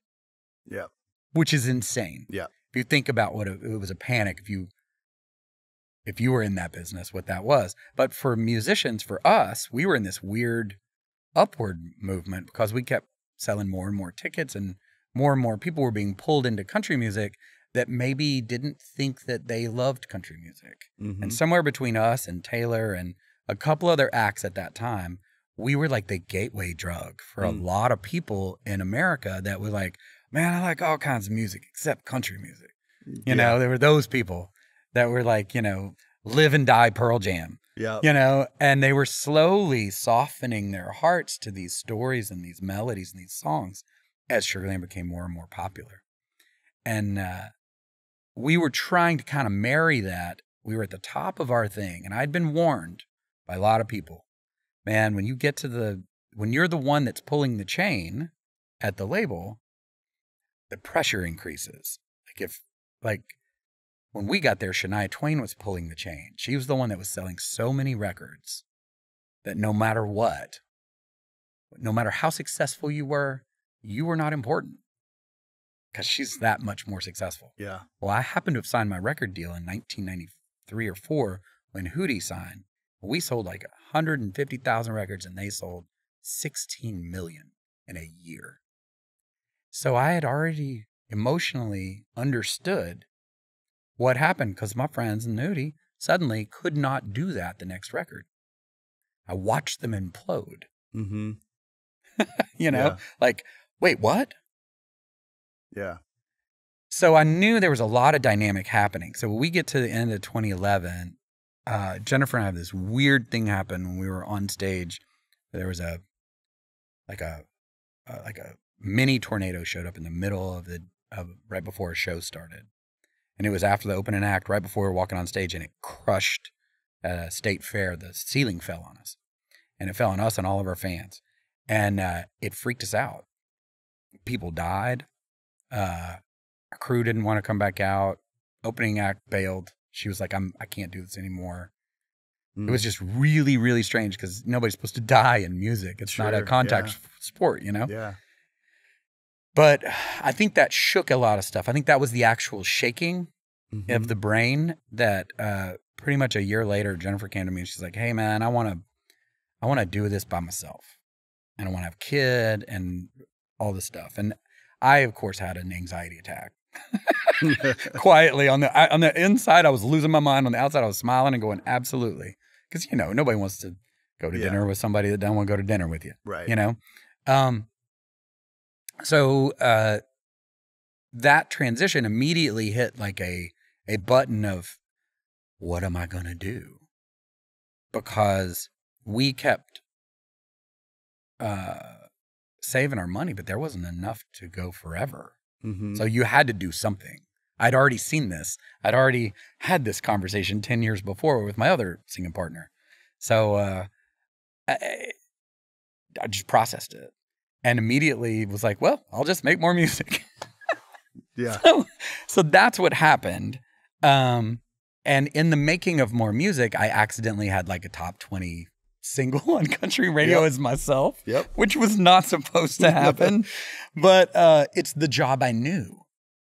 Yeah. Which is insane. Yeah. If you think about what it was, a panic if you were in that business, what that was. But for musicians, for us, we were in this weird upward movement because we kept selling more and more tickets, and more people were being pulled into country music that maybe didn't think that they loved country music. Mm-hmm. And somewhere between us and Taylor and a couple other acts at that time, we were like the gateway drug for a lot of people in America that were like, man, I like all kinds of music except country music. You know, there were those people that were like, live and die Pearl Jam. Yeah. And they were slowly softening their hearts to these stories and these melodies and these songs as Sugarland became more and more popular. And we were trying to kind of marry that. We were at the top of our thing, and I'd been warned by a lot of people, man, when you're the one that's pulling the chain at the label, the pressure increases. When we got there, Shania Twain was pulling the chain. She was the one that was selling so many records that no matter what, no matter how successful you were not important, because she's that much more successful. Yeah. Well, I happened to have signed my record deal in 1993 or 4 when Hootie signed. We sold like 150,000 records, and they sold 16 million in a year. So I had already emotionally understood what happened, because my friends in Hootie suddenly could not do that the next record. I watched them implode. Mm-hmm. Like, wait, what? Yeah. So I knew there was a lot of dynamic happening. So when we get to the end of 2011, Jennifer and I have this weird thing happen when we were on stage. There was a mini tornado showed up in the middle of right before a show started. And it was after the opening act, right before we were walking on stage, and it crushed State Fair. The ceiling fell on us, and it fell on us and all of our fans. And it freaked us out. People died. Our crew didn't want to come back out. Opening act bailed. She was like, I can't do this anymore. It was just really, really strange, because nobody's supposed to die in music. It's not a contact sport, Yeah. But I think that shook a lot of stuff. I think that was the actual shaking of the brain that pretty much a year later, Jennifer came to me and she's like, hey, man, I want to do this by myself. And I want to have a kid and all this stuff. And I, of course, had an anxiety attack. Quietly on the inside, I was losing my mind. On the outside, I was smiling and going, absolutely. Because, nobody wants to go to dinner with somebody that doesn't want to go to dinner with you. Right. So that transition immediately hit like a button of, what am I going to do? Because we kept saving our money, but there wasn't enough to go forever. Mm-hmm. So you had to do something. I'd already seen this. I'd already had this conversation 10 years before with my other singing partner. So I just processed it. And immediately was like, well, I'll just make more music. Yeah. So that's what happened. And in the making of more music, I accidentally had like a top 20 single on country radio as myself, which was not supposed to happen. But it's the job I knew.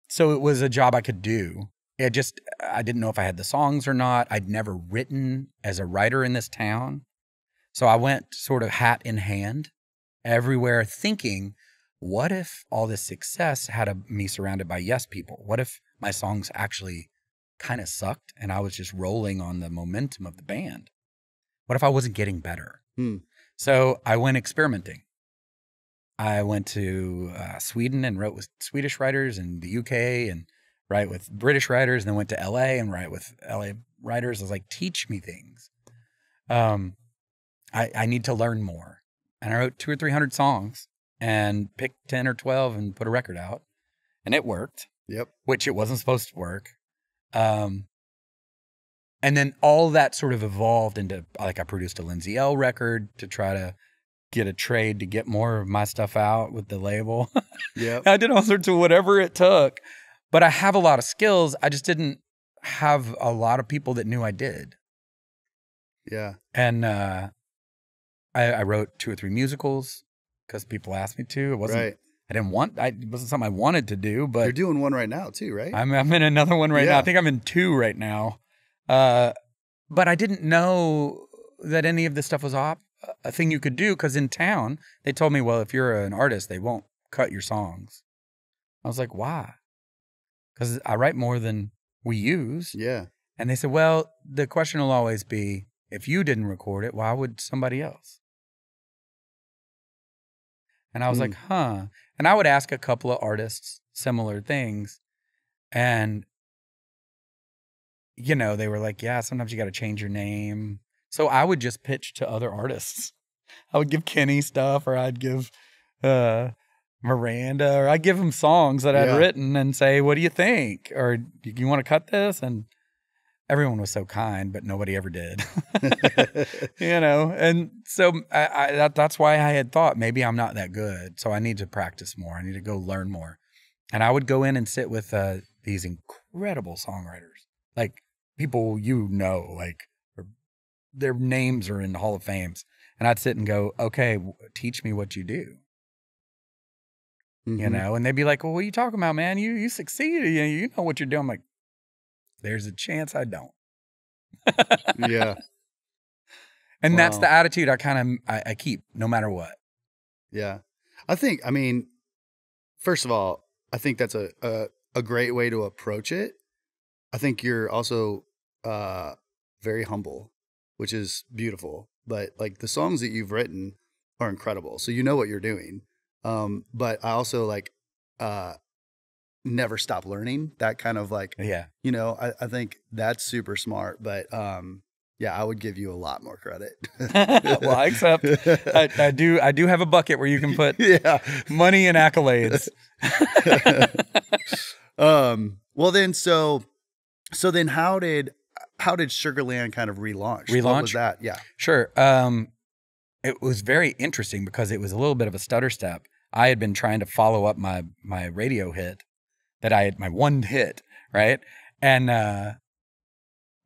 So it was a job I could do. I didn't know if I had the songs or not. I'd never written as a writer in this town. So I went sort of hat in hand everywhere thinking, what if all this success had me surrounded by yes people? What if my songs actually kind of sucked and I was just rolling on the momentum of the band? What if I wasn't getting better? So I went experimenting. I went to Sweden and wrote with Swedish writers, and the UK and write with British writers, and then went to LA and write with LA writers. I was like, teach me things. I need to learn more. And I wrote 200 or 300 songs and picked 10 or 12 and put a record out, and it worked. Yep. Which it wasn't supposed to work. And then all that sort of evolved into, like, I produced a Lindsey Ell record to try to get a trade to get more of my stuff out with the label. Yeah. I did all sorts of whatever it took, but I have a lot of skills. I just didn't have a lot of people that knew I did. Yeah. And I wrote 2 or 3 musicals because people asked me to. It wasn't, right. It wasn't something I wanted to do, but you're doing one right now too, right? I'm in another one right now. I think I'm in 2 right now. But I didn't know that any of this stuff was a thing you could do, because in town they told me, well, if you're an artist, they won't cut your songs. I was like, why? Because I write more than we use. Yeah. And they said, well, the question will always be, if you didn't record it, why would somebody else? And I was like, huh. And I would ask a couple of artists similar things. And, you know, they were like, yeah, sometimes you got to change your name. So I would just pitch to other artists. I would give Kenny stuff, or I'd give Miranda, or I'd give them songs that I'd written and say, what do you think? Or do you want to cut this? And everyone was so kind, but nobody ever did. You know? And so that's why I had thought, maybe I'm not that good. So I need to practice more. I need to go learn more. And I would go in and sit with these incredible songwriters, like people like their names are in the Hall of Fames. And I'd sit and go, okay, teach me what you do. You know? And they'd be like, well, what are you talking about, man? You succeeded. You know what you're doing. I'm like, there's a chance I don't. Yeah. And that's the attitude I keep no matter what. Yeah. I mean, first of all, I think that's a great way to approach it. I think you're also very humble, which is beautiful. But like, the songs that you've written are incredible. So you know what you're doing. But I also like never stop learning. That kind of like, you know, I think that's super smart. But yeah, I would give you a lot more credit. Well, I accept. I do have a bucket where you can put money and accolades. Well then, so then how did Sugarland kind of relaunch? What was that? Yeah. Sure. It was very interesting because it was a little bit of a stutter step. I had been trying to follow up my radio hit that I had, my one hit, right? And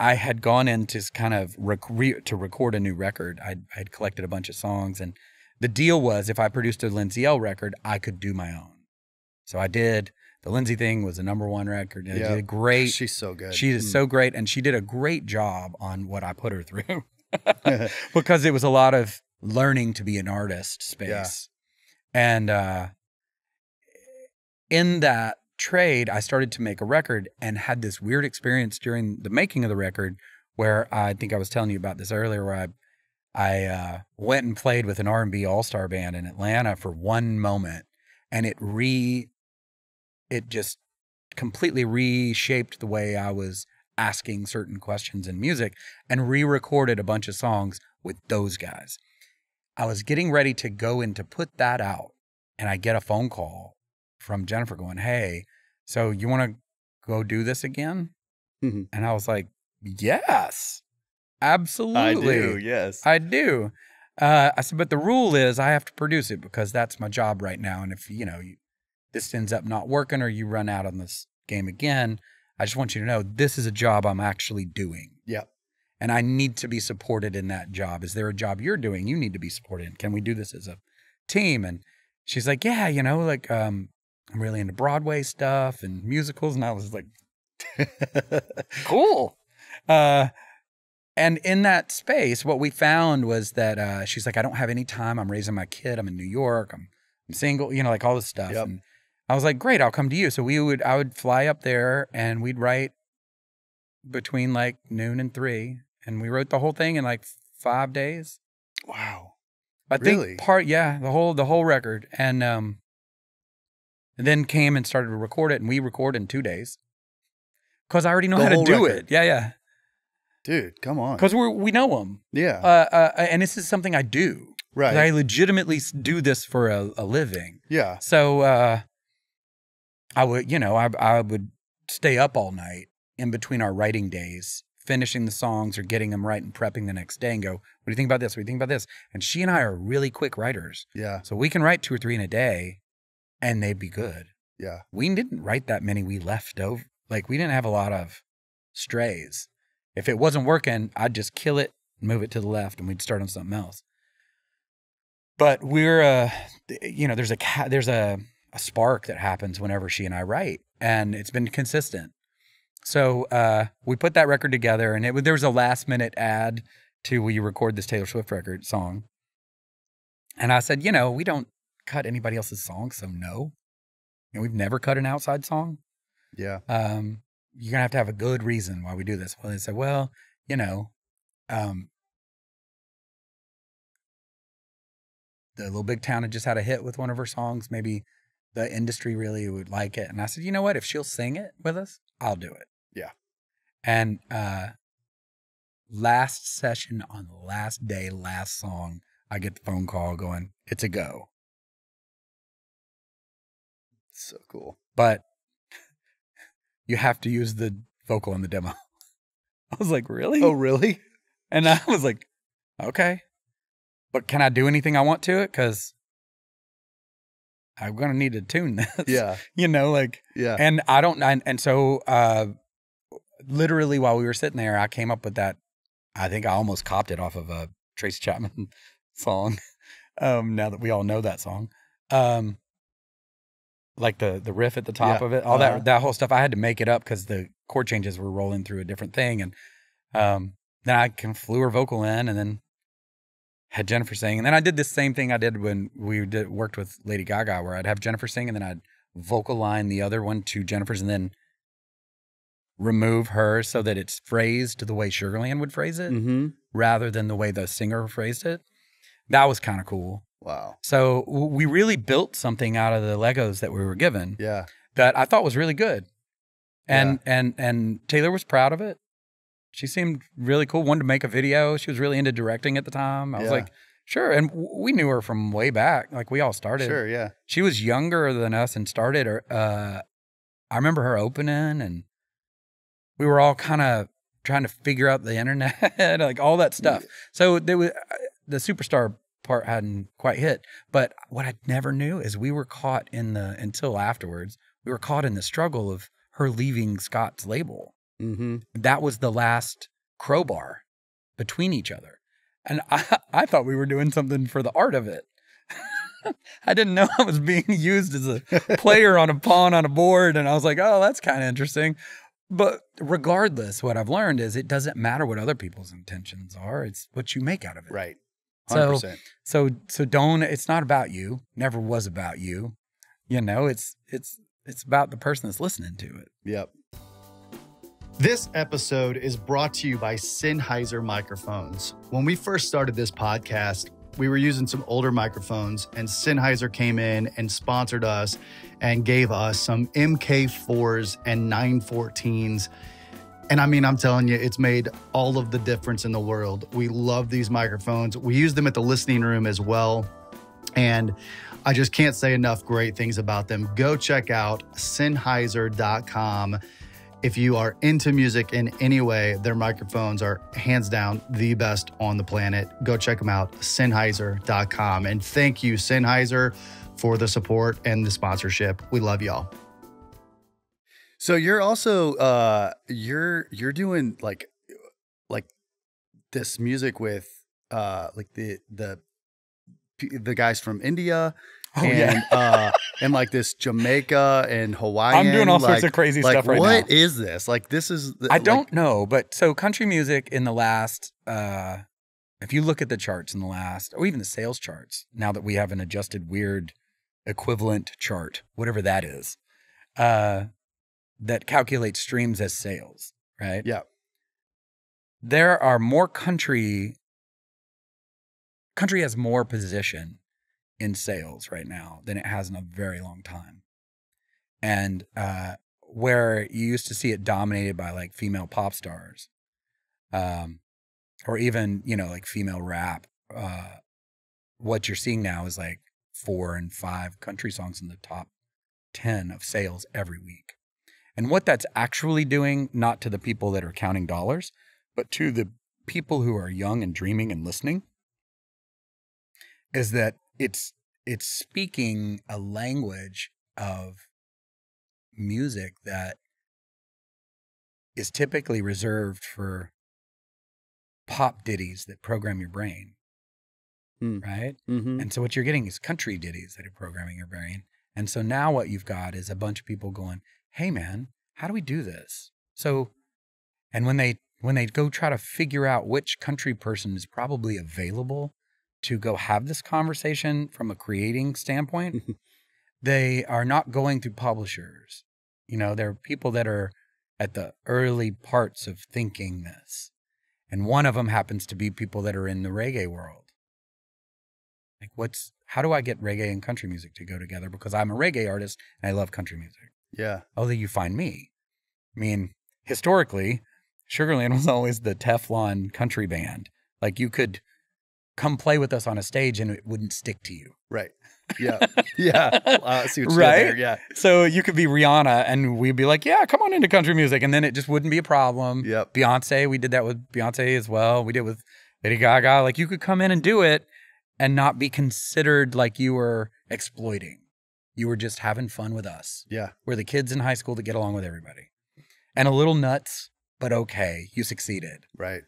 I had gone in to kind of to record a new record. I'd collected a bunch of songs, and the deal was if I produced a Lindsey Ell record, I could do my own. So I did. The Lindsey thing was a #1 record. It did great. She's so good. She is so great, and she did a great job on what I put her through because it was a lot of learning to be an artist space. And in that trade, I started to make a record and had this weird experience during the making of the record where I think I was telling you about this earlier, where I went and played with an R&B all-star band in Atlanta for one moment, and it just completely reshaped the way I was asking certain questions in music, and re-recorded a bunch of songs with those guys. I was getting ready to go in to put that out, and I get a phone call from Jennifer going, hey, so you want to go do this again? And I was like, yes, absolutely. I do, yes. I do. I said, but the rule is I have to produce it because that's my job right now. And if, this ends up not working or you run out on this game again, I just want you to know this is a job I'm actually doing. Yeah. And I need to be supported in that job. Is there a job you're doing you need to be supported in? Can we do this as a team? And she's like, yeah, I'm really into Broadway stuff and musicals. And I was like, cool. And in that space, what we found was that she's like, I don't have any time. I'm raising my kid. I'm in New York. I'm single, you know, like all this stuff. Yep. And I was like, great, I'll come to you. So I would fly up there and we'd write between like noon and 3. And we wrote the whole thing in like 5 days. Wow. I Really? think the whole record. And then came and started to record it. And we recorded in 2 days. Because I already know how to do it. Yeah, yeah. Dude, come on. Because we know them. Yeah. And this is something I do. Right. I legitimately do this for a living. Yeah. So I would stay up all night in between our writing days, finishing the songs or getting them right and prepping the next day and go, what do you think about this? What do you think about this? And she and I are really quick writers. Yeah. So we can write 2 or 3 in a day and they'd be good. Yeah. We didn't write that many. We left over. Like we didn't have a lot of strays. If it wasn't working, I'd just kill it, move it to the left, and we'd start on something else. But we're, there's a spark that happens whenever she and I write, and it's been consistent. So we put that record together, and there was a last minute ad to will you record this Taylor Swift record song, and I said, we don't cut anybody else's song, so no, we've never cut an outside song. Yeah. You're gonna have to have a good reason why we do this. Well, they said, well, the Little Big Town had just had a hit with one of her songs. Maybe the industry really would like it. And I said, you know what? If she'll sing it with us, I'll do it. Yeah. And last session on the last day, last song, I get the phone call going, it's a go. So cool. But you have to use the vocal on the demo. I was like, really? Oh, really? And I was like, okay. But can I do anything I want to it? Because I'm going to need to tune this. Yeah. Yeah. And I don't, and so literally while we were sitting there, I came up with that. I think I almost copped it off of a Tracy Chapman song. Now that we all know that song. Like the riff at the top of it, all that whole stuff. I had to make it up because the chord changes were rolling through a different thing. And then I flew her vocal in and then had Jennifer sing. And then I did the same thing I did when we worked with Lady Gaga, where I'd have Jennifer sing and then I'd vocal line the other one to Jennifer's and then remove her so that it's phrased the way Sugarland would phrase it rather than the way the singer phrased it. That was kind of cool. Wow. So we really built something out of the Legos that we were given. Yeah. That I thought was really good. And Taylor was proud of it. She seemed really cool. Wanted to make a video. She was really into directing at the time. I was like, sure. And we knew her from way back. Like we all started. Sure, yeah. She was younger than us and started. I remember her opening and we were all kind of trying to figure out the internet, like all that stuff. Yeah. So there was the superstar part hadn't quite hit. But what I never knew is we were caught until afterwards, we were caught in the struggle of her leaving Scott's label. Mm-hmm. That was the last crowbar between each other. And I thought we were doing something for the art of it. I didn't know I was being used as a player on a pawn on a board. And I was like, oh, that's kind of interesting. But regardless, what I've learned is it doesn't matter what other people's intentions are. It's what you make out of it. Right. 100%. So don't, it's not about you. Never was about you. It's about the person that's listening to it. Yep. This episode is brought to you by Sennheiser microphones. When we first started this podcast, we were using some older microphones and Sennheiser came in and sponsored us and gave us some MK4s and 914s. And I mean, I'm telling you, it's made all of the difference in the world. We love these microphones. We use them at the listening room as well. And I just can't say enough great things about them. Go check out Sennheiser.com. If you are into music in any way, their microphones are hands down the best on the planet. Go check them out, Sennheiser.com. And thank you, Sennheiser, for the support and the sponsorship. We love y'all. So you're also you're doing like this music with like the the guys from India. Oh, And like this Jamaica and Hawaiian. I'm doing all sorts of crazy stuff right now. What is this? Like this is. I don't know, but so country music in the last, if you look at the charts in the last, or even the sales charts, now that we have an adjusted weird equivalent chart, whatever that is, that calculates streams as sales, right? Yeah. There are more country has more position in sales right now than it has in a very long time. And where you used to see it dominated by like female pop stars, or even, like female rap, what you're seeing now is like 4 and 5 country songs in the top 10 of sales every week. And what that's actually doing, not to the people that are counting dollars, but to the people who are young and dreaming and listening, is that it's speaking a language of music that is typically reserved for pop ditties that program your brain, right? Mm-hmm. And so what you're getting is country ditties that are programming your brain. And so now what you've got is a bunch of people going, hey man, how do we do this? So, and when they go try to figure out which country person is probably available to go have this conversation from a creating standpoint, they are not going through publishers. There are people that are at the early parts of thinking this. And one of them happens to be people that are in the reggae world. Like how do I get reggae and country music to go together? Because I'm a reggae artist and I love country music. Yeah. Oh, then you find me. I mean, historically, Sugarland was always the Teflon country band. Like you could come play with us on a stage and it wouldn't stick to you. Right. Yeah. Yeah. I see what you right? did there. Yeah. So you could be Rihanna and we'd be like, yeah, come on into country music. And then it just wouldn't be a problem. Yep. Beyonce, we did that with Beyonce as well. We did with Lady Gaga. Like you could come in and do it and not be considered like you were exploiting. You were just having fun with us. Yeah. We're the kids in high school that get along with everybody. And a little nuts, but okay. You succeeded. Right.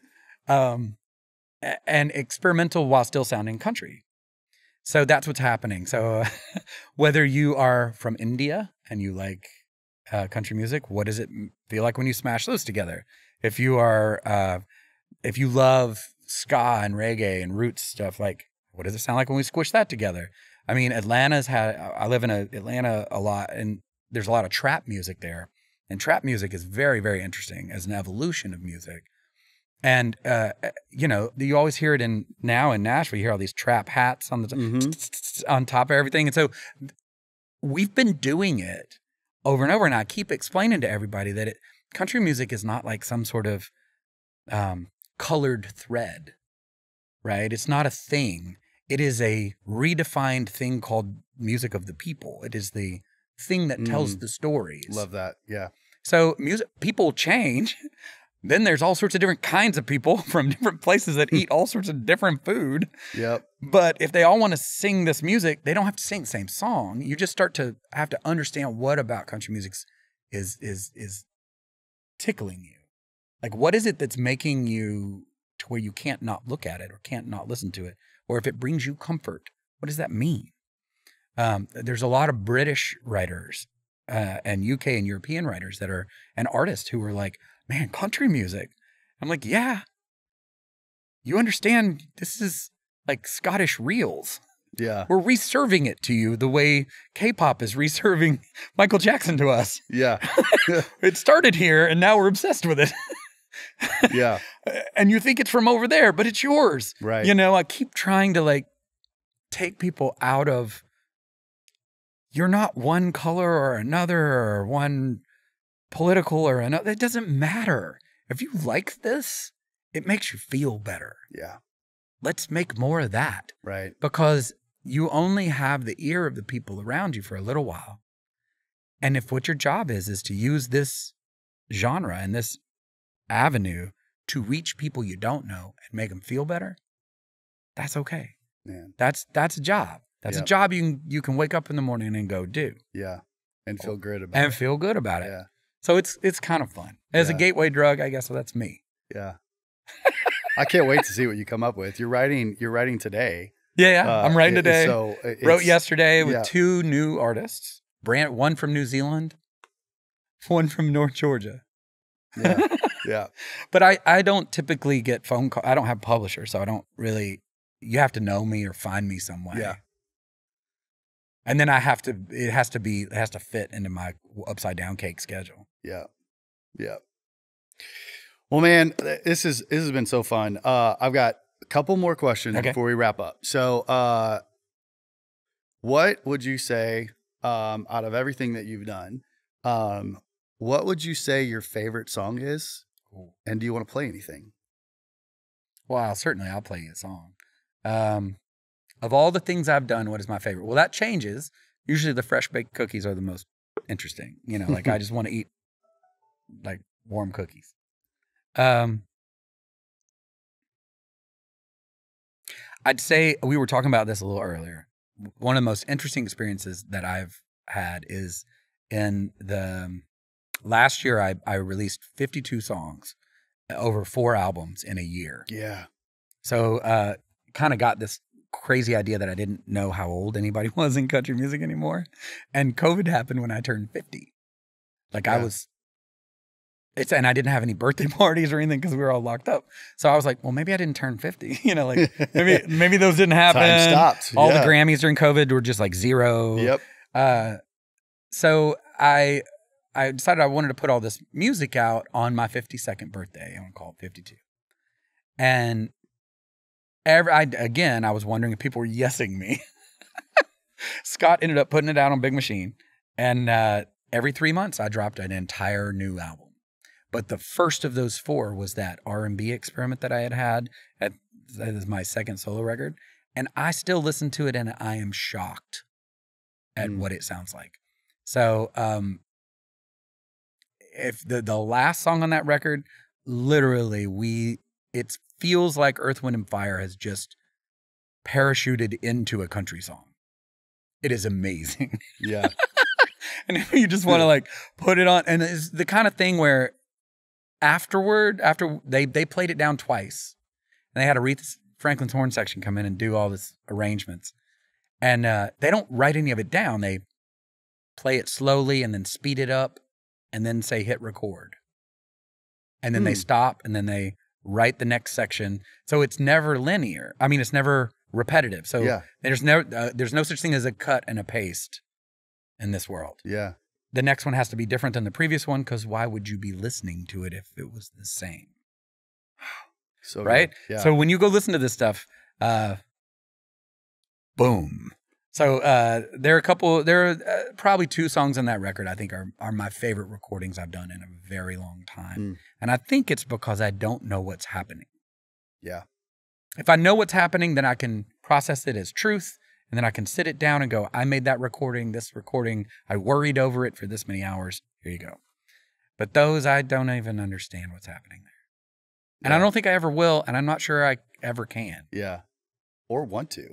And experimental while still sounding country. So that's what's happening. So whether you are from India and you like country music, what does it feel like when you smash those together? If you love ska and reggae and roots stuff, like what does it sound like when we squish that together? I mean, I live in Atlanta a lot, and there's a lot of trap music there. And trap music is very, very interesting as an evolution of music. And, you always hear it now in Nashville, you hear all these trap hats on on top of everything. And so we've been doing it over and over. And I keep explaining to everybody that country music is not like some sort of colored thread, right? It's not a thing. It is a redefined thing called music of the people. It is the thing that tells the stories. Love that. Yeah. So people change. Then there's all sorts of different kinds of people from different places that eat all sorts of different food. Yep. But if they all want to sing this music, they don't have to sing the same song. You just start to have to understand what about country music is tickling you. Like, what is it that's making you to where you can't not look at it or can't not listen to it? Or if it brings you comfort, what does that mean? There's a lot of British writers and UK and European writers that are and artists who are like, man, country music. I'm like, yeah, you understand this is like Scottish reels. Yeah. We're reserving it to you the way K-pop is reserving Michael Jackson to us. Yeah. It started here and now we're obsessed with it. Yeah. And you think it's from over there, but it's yours. Right. I keep trying to take people out of, you're not one color or another or one political or another. It doesn't matter. If you like this, it makes you feel better. Yeah. Let's make more of that. Right. Because you only have the ear of the people around you for a little while. And if what your job is to use this genre and this avenue to reach people you don't know and make them feel better, that's okay. Man. That's a job. That's a job you can wake up in the morning and go do. Yeah. And feel good about it. And feel good about it. Yeah. So it's kind of fun. As a gateway drug, I guess that's me. Yeah. I can't wait to see what you come up with. You're writing today. Yeah. I'm writing today. So wrote yesterday with 2 new artists. One from New Zealand, one from North Georgia. Yeah. But I don't typically get phone calls. I don't have publishers, so I don't really, you have to know me or find me some way. Yeah. And then it has to fit into my upside down cake schedule. Yeah. Yeah. Well, man, this has been so fun. I've got a couple more questions before we wrap up. So, what would you say, out of everything that you've done, what would you say your favorite song is? And do you want to play anything? Well, I'll play you a song. Of all the things I've done, what is my favorite? Well, that changes. Usually the fresh baked cookies are the most interesting. You know, like I just want to eat like warm cookies. I'd say, we were talking about this a little earlier. One of the most interesting experiences that I've had is in the last year, I released 52 songs over 4 albums in a year. Yeah. So kind of got this crazy idea that I didn't know how old anybody was in country music anymore. And COVID happened when I turned 50. Like and I didn't have any birthday parties or anything because we were all locked up. So I was like, well, maybe I didn't turn 50. You know, like maybe those didn't happen. Time stopped. All the Grammys during COVID were just like 0. Yep. So I decided I wanted to put all this music out on my 52nd birthday. I'm going to call it 52. And I was wondering if people were yesing me. Scott ended up putting it out on Big Machine. And every 3 months, I dropped an entire new album. But the first of those 4 was that R&B experiment that I had. That is my second solo record. And I still listen to it, and I am shocked at what it sounds like. So if the last song on that record, literally it feels like Earth, Wind, and Fire has just parachuted into a country song. It is amazing. Yeah. And you just want to like put it on. And it's the kind of thing where after they played it down twice, and they had Aretha Franklin's horn section come in and do all this arrangements. And they don't write any of it down. They play it slowly and then speed it up and then say hit record. And then they stop and then they write the next section. So it's never linear. I mean, it's never repetitive. So there's no such thing as a cut and a paste in this world. Yeah. The next one has to be different than the previous one, because why would you be listening to it if it was the same? So right? Yeah. So when you go listen to this stuff, boom. So there are probably 2 songs on that record I think are my favorite recordings I've done in a very long time. And I think it's because I don't know what's happening. Yeah. If I know what's happening, then I can process it as truth. And then I can sit it down and go, I made that recording, this recording. I worried over it for this many hours. Here you go. But those, I don't even understand what's happening there. And I don't think I ever will. And I'm not sure I ever can. Yeah. Or want to.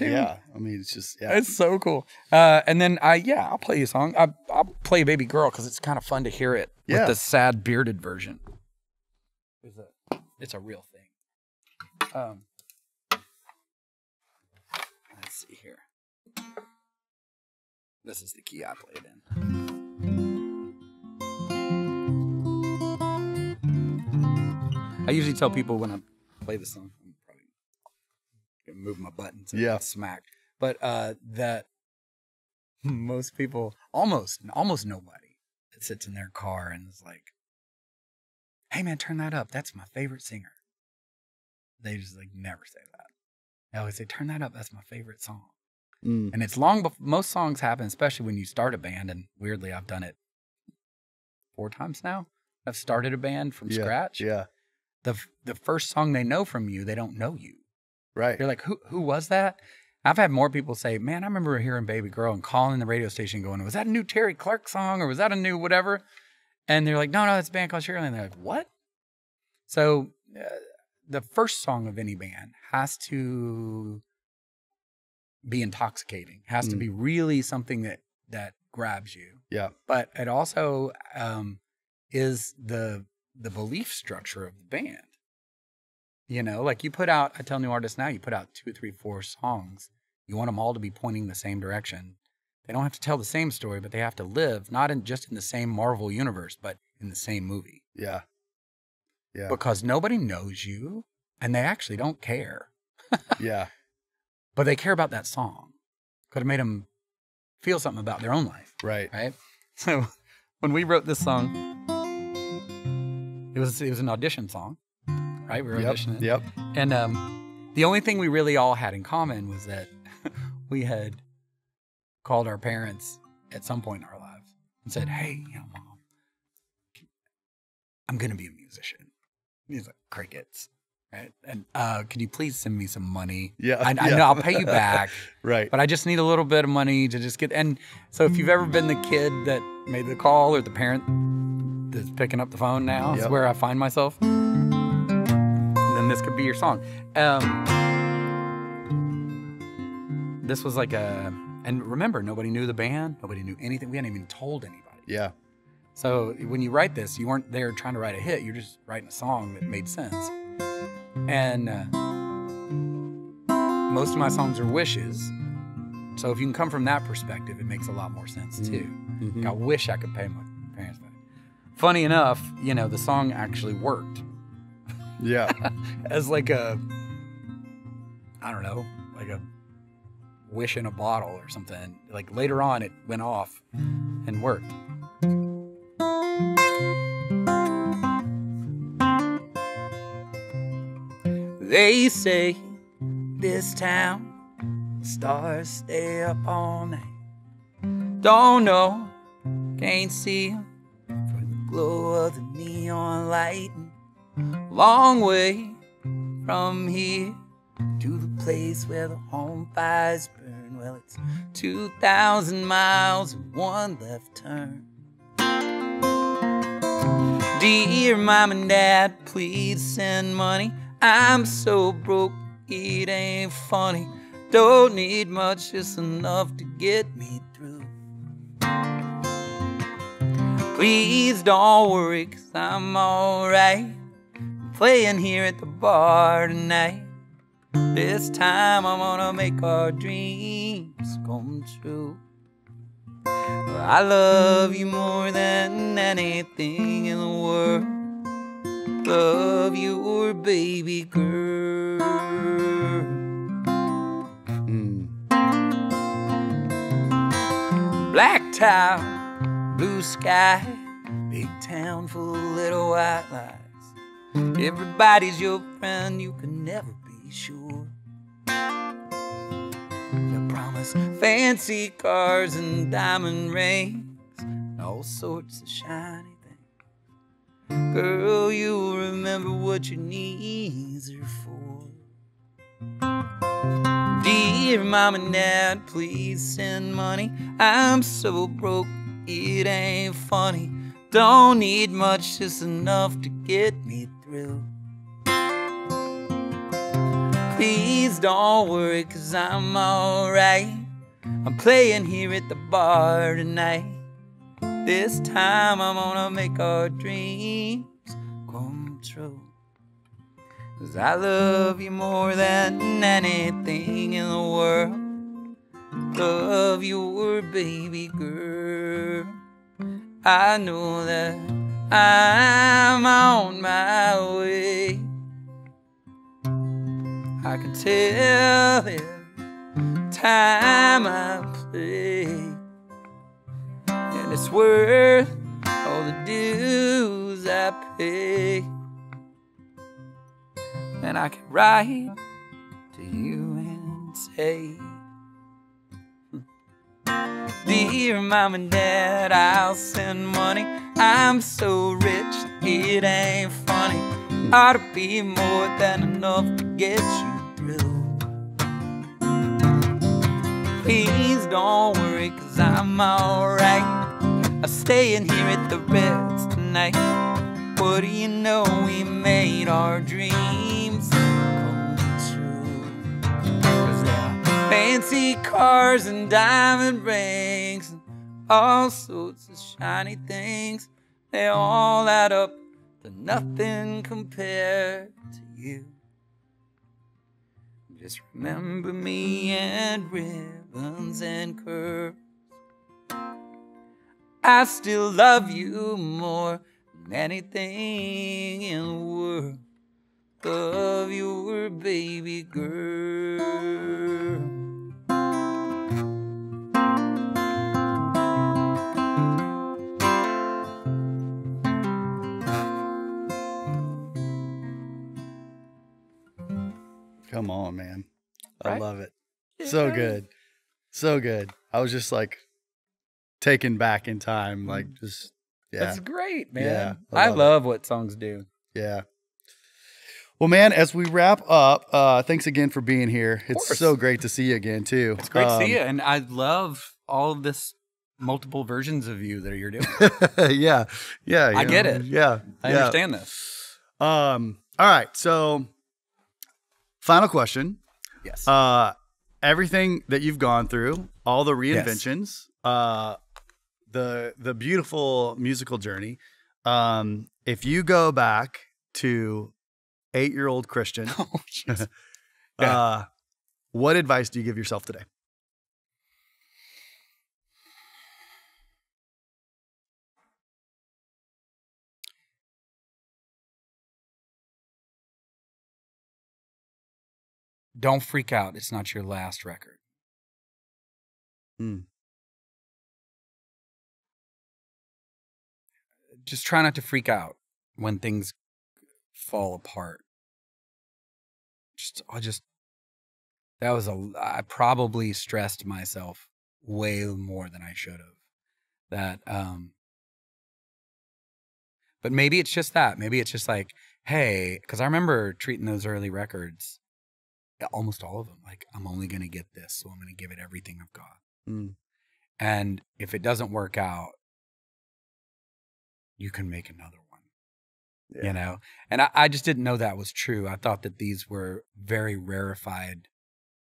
Yeah. I mean, it's just, It's so cool. And then I'll play you a song. I'll play Baby Girl because it's kind of fun to hear it with the sad bearded version. It's a real thing. Let's see here. This is the key I played in. I usually tell people when I play this song, I'm probably gonna move my buttons and smack. But that most people, almost nobody, that sits in their car and is like, "Hey man, turn that up. That's my favorite singer." They just like never say that. They always say, "Turn that up. That's my favorite song." And it's long before most songs happen, especially when you start a band. And weirdly, I've done it 4 times now. I've started a band from scratch. Yeah. The first song they know from you, they don't know you. Right. You're like, who was that? I've had more people say, "Man, I remember hearing Baby Girl," and calling the radio station going, "Was that a new Terry Clark song or was that a new whatever?" And they're like, "No, it's a band called Sugarland." And they're like, "What?" So the first song of any band has to be intoxicating, has to be really something that grabs you. Yeah. But it also is the belief structure of the band. You know, like you put out, I tell new artists now, you put out 2, 3, 4 songs. You want them all to be pointing the same direction. They don't have to tell the same story, but they have to live not in just in the same Marvel universe, but in the same movie. Yeah. Yeah. Because nobody knows you and they actually don't care. Yeah. But they care about that song. Could have made them feel something about their own life. Right. Right. So when we wrote this song, it was an audition song, right? We were auditioning. Yep. And the only thing we really all had in common was that we had called our parents at some point in our lives and said, "Hey, you know, Mom, I'm going to be a musician." He's like, "Crickets." Right? And can you please send me some money? Yeah. I know I'll pay you back. Right. But I just need a little bit of money to just get. And so if you've ever been the kid that made the call or the parent that's picking up the phone now, is where I find myself. Then this could be your song. This was like and remember, nobody knew the band. Nobody knew anything. We hadn't even told anybody. Yeah. So when you write this, you weren't there trying to write a hit. You're just writing a song that made sense. And most of my songs are wishes. So if you can come from that perspective, it makes a lot more sense too. Mm-hmm. I wish I could pay my parents back. Funny enough, you know, the song actually worked. Yeah. As like a, I don't know, like a wish in a bottle or something. Like later on, it went off and worked. They say this town, stars stay up all night. Don't know, can't see 'em for the glow of the neon light. Long way from here to the place where the home fires burn. Well, it's 2,000 miles and one left turn. Dear Mom and Dad, please send money. I'm so broke, it ain't funny. Don't need much, just enough to get me through. Please don't worry, 'cause I'm alright. I'm playing here at the bar tonight. This time I'm gonna make our dreams come true. I love you more than anything in the world. Love your baby girl. Black tile, blue sky, big town full of little white lies. Everybody's your friend, you can never be sure. They promise fancy cars and diamond rings, and all sorts of shiny things. Girl, you'll remember what your needs are for. Dear Mom and Dad, please send money. I'm so broke, it ain't funny. Don't need much, just enough to get me through. Please don't worry, 'cause I'm alright. I'm playing here at the bar tonight. This time I'm gonna make our dreams come true. 'Cause I love you more than anything in the world. Love your baby girl. I know that I'm on my way. I can tell every time I play. And it's worth all the dues I pay. And I can write to you and say, Dear Mom and Dad, I'll send money. I'm so rich, it ain't funny. Ought to be more than enough to get you through. Please don't worry, 'cause I'm alright. I'm staying here at the Reds tonight. What do you know, we made our dreams come true. 'Cause there are fancy cars and diamond rings and all sorts of shiny things. They all add up to nothing compared to you. Just remember me and ribbons and curves. I still love you more than anything in the world. Love your baby girl. Come on, man. Right? I love it. So good. So good. I was just like taken back in time. Like just, yeah. That's great, man. Yeah, I love what songs do. Yeah. Well, man, as we wrap up, thanks again for being here. It's so great to see you again, too. It's great to see you. And I love all of this multiple versions of you that you're doing. Yeah. Yeah. I get it. Yeah. I understand this. All right. So, final question. Yes. Everything that you've gone through, all the reinventions, the beautiful musical journey. If you go back to 8-year-old Kristian, what advice do you give yourself today? Don't freak out. It's not your last record. Just try not to freak out when things fall apart. I probably stressed myself way more than I should have. But maybe it's just that. Maybe it's just like, hey, because I remember treating those early records, almost all of them, like, I'm only going to get this, so I'm going to give it everything I've got. And if it doesn't work out, you can make another one. Yeah. You know? And I just didn't know that was true. I thought that these were very rarefied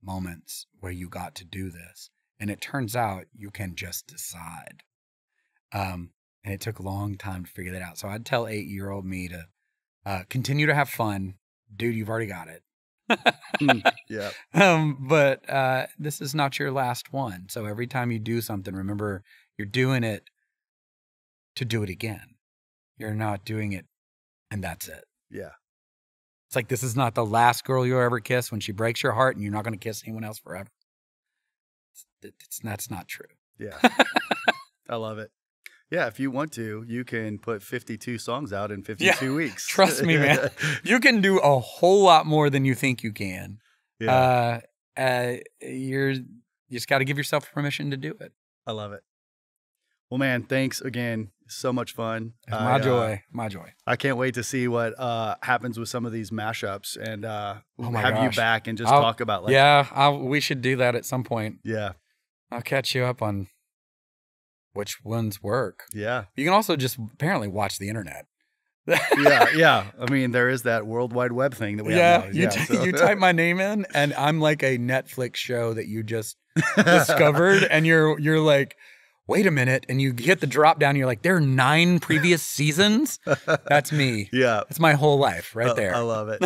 moments where you got to do this. And it turns out you can just decide. And it took a long time to figure that out. So I'd tell 8-year-old me to continue to have fun. Dude, you've already got it. Yeah. But this is not your last one. So every time you do something, remember you're doing it to do it again. You're not doing it and that's it. Yeah. It's like, this is not the last girl you'll ever kiss when she breaks your heart and you're not going to kiss anyone else forever. That's not true. Yeah. I love it. Yeah, if you want to, you can put 52 songs out in 52 weeks. Trust me, man. You can do a whole lot more than you think you can. Yeah. You just got to give yourself permission to do it. I love it. Well, man, thanks again. So much fun. My joy. My joy. I can't wait to see what happens with some of these mashups and have you back and just talk about we should do that at some point. Yeah. I'll catch you up on which ones work. Yeah. You can also just apparently watch the internet. Yeah. I mean, there is that World Wide Web thing that we have. You type my name in, and I'm like a Netflix show that you just discovered, and you're like, wait a minute, and you hit the drop down, and you're like, there are 9 previous seasons? That's me. Yeah. That's my whole life right there. I love it.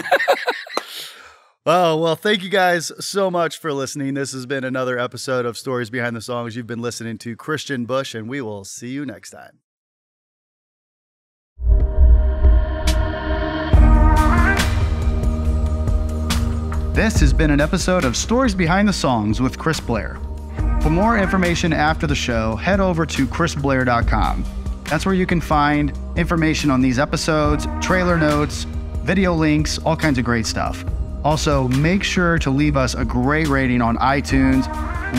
Oh, well, thank you guys so much for listening. This has been another episode of Stories Behind the Songs. You've been listening to Kristian Bush, and we will see you next time. This has been an episode of Stories Behind the Songs with Chris Blair. For more information after the show, head over to chrisblair.com. That's where you can find information on these episodes, trailer notes, video links, all kinds of great stuff. Also, make sure to leave us a great rating on iTunes,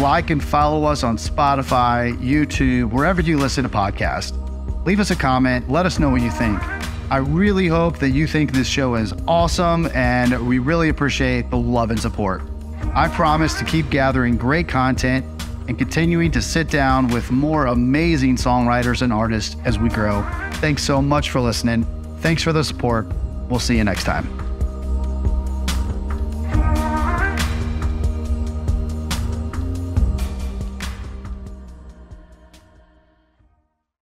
like and follow us on Spotify, YouTube, wherever you listen to podcasts. Leave us a comment, let us know what you think. I really hope that you think this show is awesome, and we really appreciate the love and support. I promise to keep gathering great content and continuing to sit down with more amazing songwriters and artists as we grow. Thanks so much for listening. Thanks for the support. We'll see you next time.